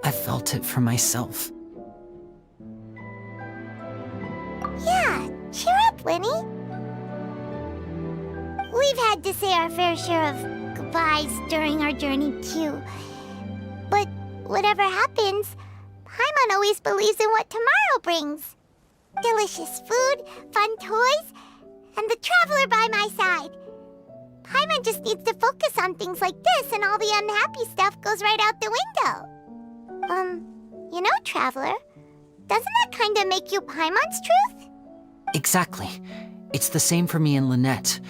I felt it for myself. Yeah, cheer up, Winnie. We've had to say our fair share of goodbyes during our journey, too. But whatever happens, Paimon always believes in what tomorrow brings. Delicious food, fun toys, and the traveler by my side. Paimon just needs to focus on things like this, and all the unhappy stuff goes right out the window. You know, Traveler, doesn't that kind of make you Paimon's truth? Exactly. It's the same for me and Lynette.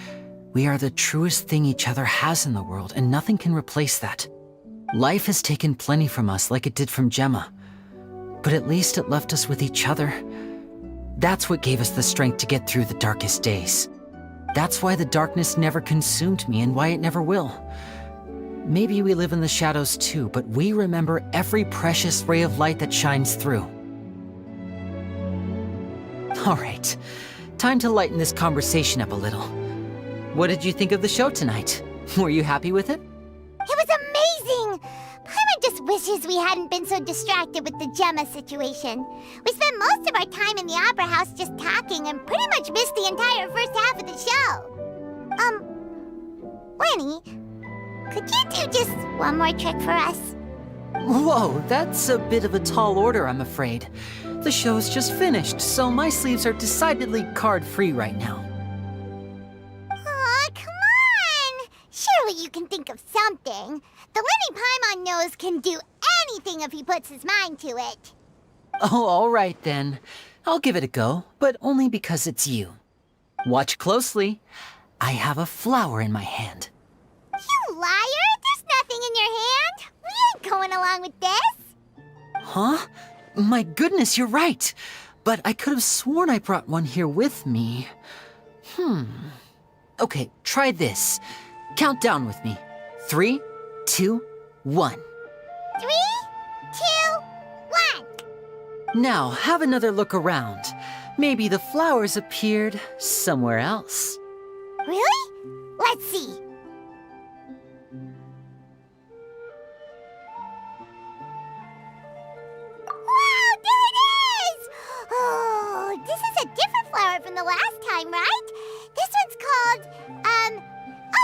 We are the truest thing each other has in the world, and nothing can replace that. Life has taken plenty from us, like it did from Gemma. But at least it left us with each other. That's what gave us the strength to get through the darkest days. That's why the darkness never consumed me and why it never will. Maybe we live in the shadows too, but we remember every precious ray of light that shines through. All right, time to lighten this conversation up a little. What did you think of the show tonight? Were you happy with it? It was amazing! Paimon just wishes we hadn't been so distracted with the Gemma situation. We spent most of our time in the Opera House just talking and pretty much missed the entire first half of the show. Lenny, could you do just one more trick for us? Whoa, that's a bit of a tall order, I'm afraid. The show's just finished, so my sleeves are decidedly card-free right now. Aw, come on! Surely you can think of something. The Lenny Paimon knows can do anything if he puts his mind to it. Oh, all right then. I'll give it a go, but only because it's you. Watch closely. I have a flower in my hand. You liar! There's nothing in your hand! We ain't going along with this! Huh? My goodness, you're right. But I could have sworn I brought one here with me. Okay, try this. Count down with me. 3, 2, 1. 3, 2, 1. Now, have another look around. Maybe the flowers appeared somewhere else. Really? Let's see. Wow, there it is! Oh, this is a different flower from the last time, right? This one's called, oh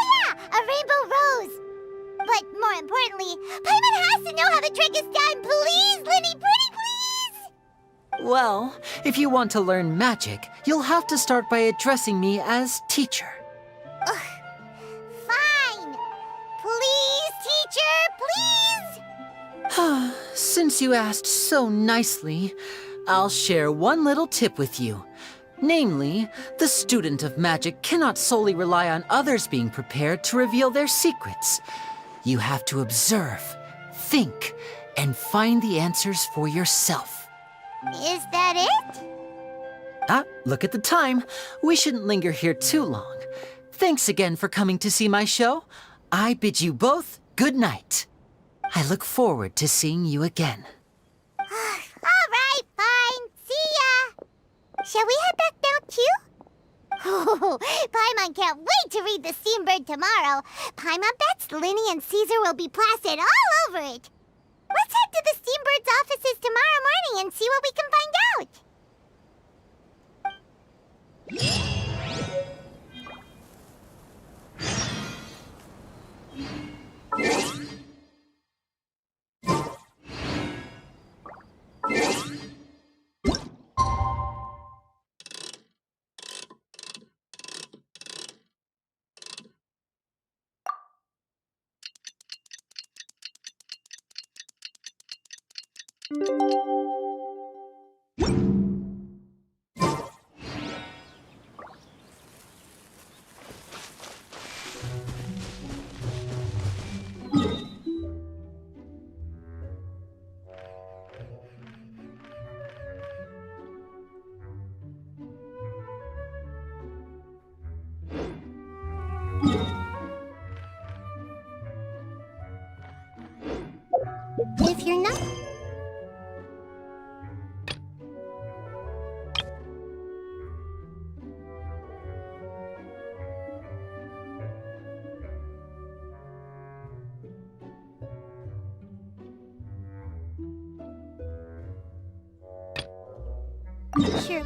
yeah, a rainbow rose. But more importantly, Paimon has to know how the trick is done. Please, Lenny, pretty please! Well, if you want to learn magic, you'll have to start by addressing me as teacher. Ugh. Fine. Please, teacher, please! Since you asked so nicely, I'll share one little tip with you. Namely, the student of magic cannot solely rely on others being prepared to reveal their secrets. You have to observe, think, and find the answers for yourself. Is that it? Ah, look at the time. We shouldn't linger here too long. Thanks again for coming to see my show. I bid you both good night. I look forward to seeing you again. All right, fine. See ya. Shall we head back down too? Oh, Paimon can't wait to read The Steambird tomorrow. Paimon bets Lenny and Caesar will be plastered all over it. Let's head to the Steambird's offices tomorrow morning and see what we can find out. If you're not... Sure.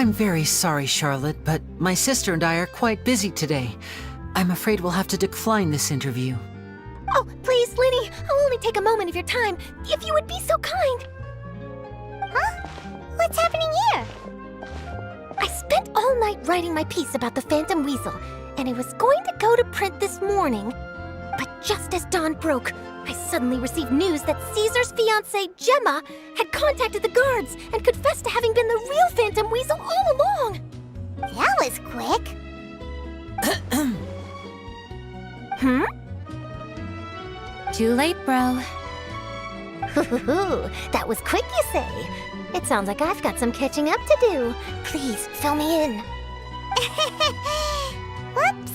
I'm very sorry, Charlotte, but my sister and I are quite busy today. I'm afraid we'll have to decline this interview. Oh, please, Linny, I'll only take a moment of your time, if you would be so kind. Huh? What's happening here? I spent all night writing my piece about the Phantom Weasel, and it was going to go to print this morning. But just as dawn broke, I suddenly received news that Caesar's fiancée, Gemma, had contacted the guards and confessed to having been the real Phantom Weasel all along. That was quick. Hmm? Too late, bro. That was quick, you say? It sounds like I've got some catching up to do. Please, fill me in. Whoops.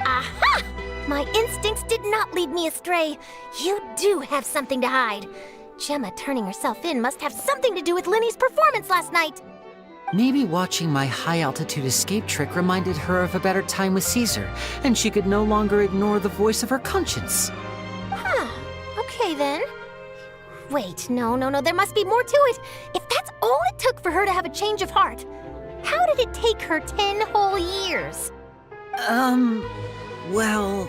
Aha! My instincts did not lead me astray. You do have something to hide. Gemma turning herself in must have something to do with Linny's performance last night. Maybe watching my high-altitude escape trick reminded her of a better time with Caesar, and she could no longer ignore the voice of her conscience. Huh. Okay, then. Wait, no, there must be more to it. If that's all it took for her to have a change of heart, how did it take her 10 whole years? Well...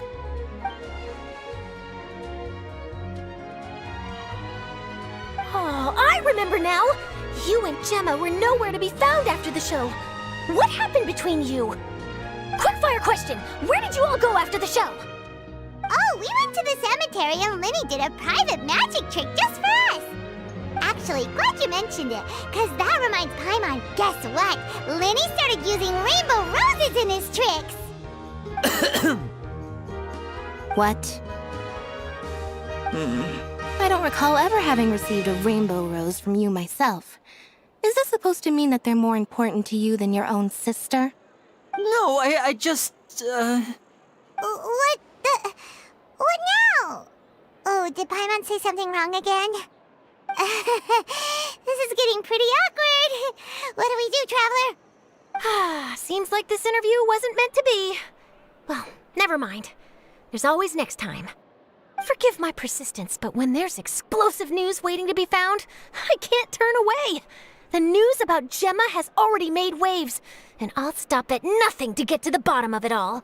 Oh, I remember now! You and Gemma were nowhere to be found after the show. What happened between you? Quickfire question! Where did you all go after the show? Oh, we went to the cemetery and Linny did a private magic trick just for us. Actually, glad you mentioned it, because that reminds Paimon, guess what? Linny started using rainbow roses in his tricks. What? I don't recall ever having received a rainbow rose from you myself. Is this supposed to mean that they're more important to you than your own sister? No, I just, What now? Oh, did Paimon say something wrong again? This is getting pretty awkward. What do we do, Traveler? Seems like this interview wasn't meant to be. Well, never mind. There's always next time. Forgive my persistence, but when there's explosive news waiting to be found, I can't turn away. The news about Gemma has already made waves, and I'll stop at nothing to get to the bottom of it all.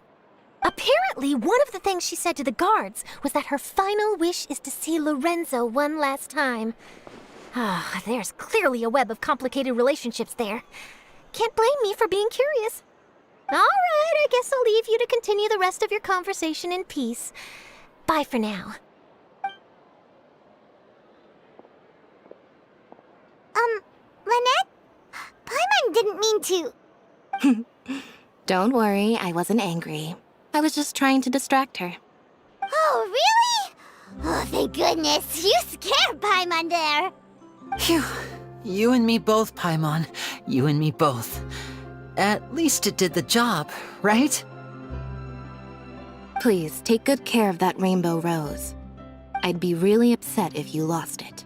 Apparently, one of the things she said to the guards was that her final wish is to see Lorenzo one last time. There's clearly a web of complicated relationships there. Can't blame me for being curious. All right, I guess I'll leave you to continue the rest of your conversation in peace. Bye for now. Lynette? Paimon didn't mean to... Don't worry, I wasn't angry. I was just trying to distract her. Oh, really? Oh, thank goodness. You scared Paimon there. Phew. You and me both, Paimon. You and me both. At least it did the job, right? Please, take good care of that rainbow rose. I'd be really upset if you lost it.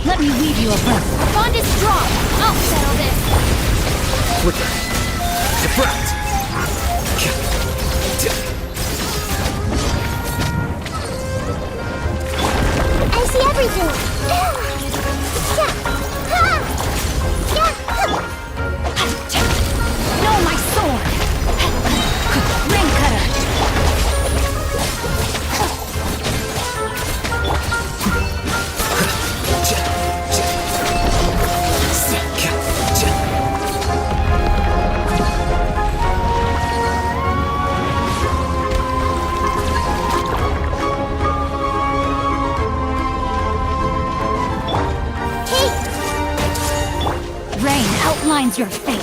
Let me weave you a breath. Bond is strong. I'll settle this. Flicker. Deflect. I see everything. No, my sword. Ring cutter. Rain outlines your fate.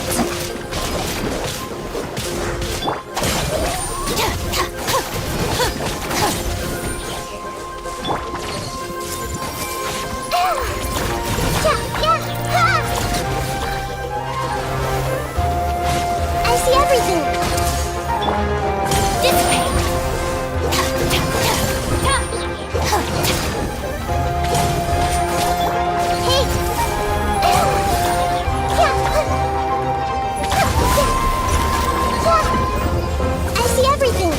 I see everything. Dissipate. I see everything.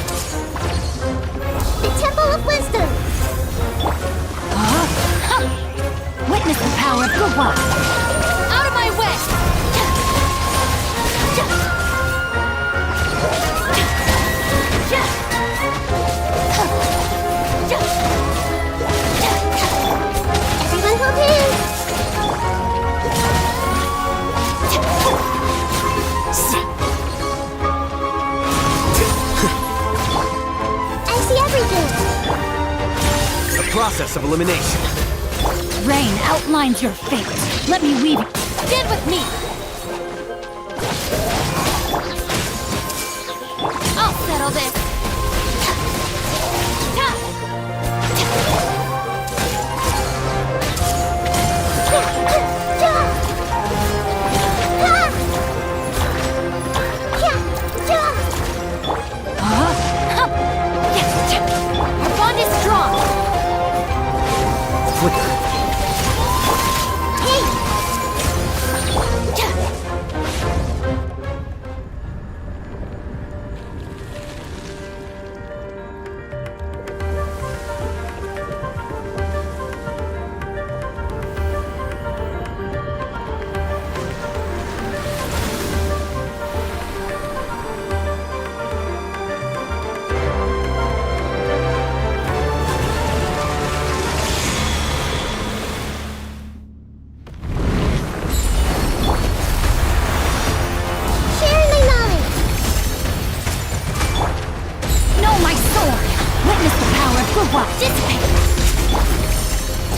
The Temple of Wisdom. Witness the power of Gua. Out of my way. Everyone hold hands. I see everything. The process of elimination. Rain outlines your fate. Let me weave it. Stand with me. I'll settle this. Our bond is strong. Flicker.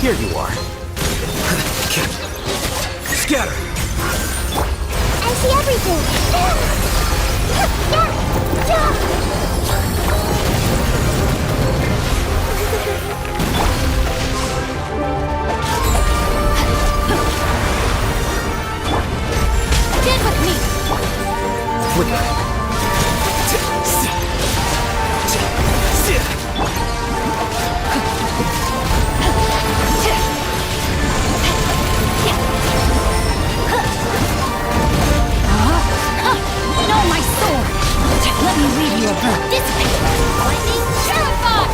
Here you are. Scatter! I see everything. Get with me! Flicker. No, my sword! Let me read your birth. Dissipate! Lightning terrified!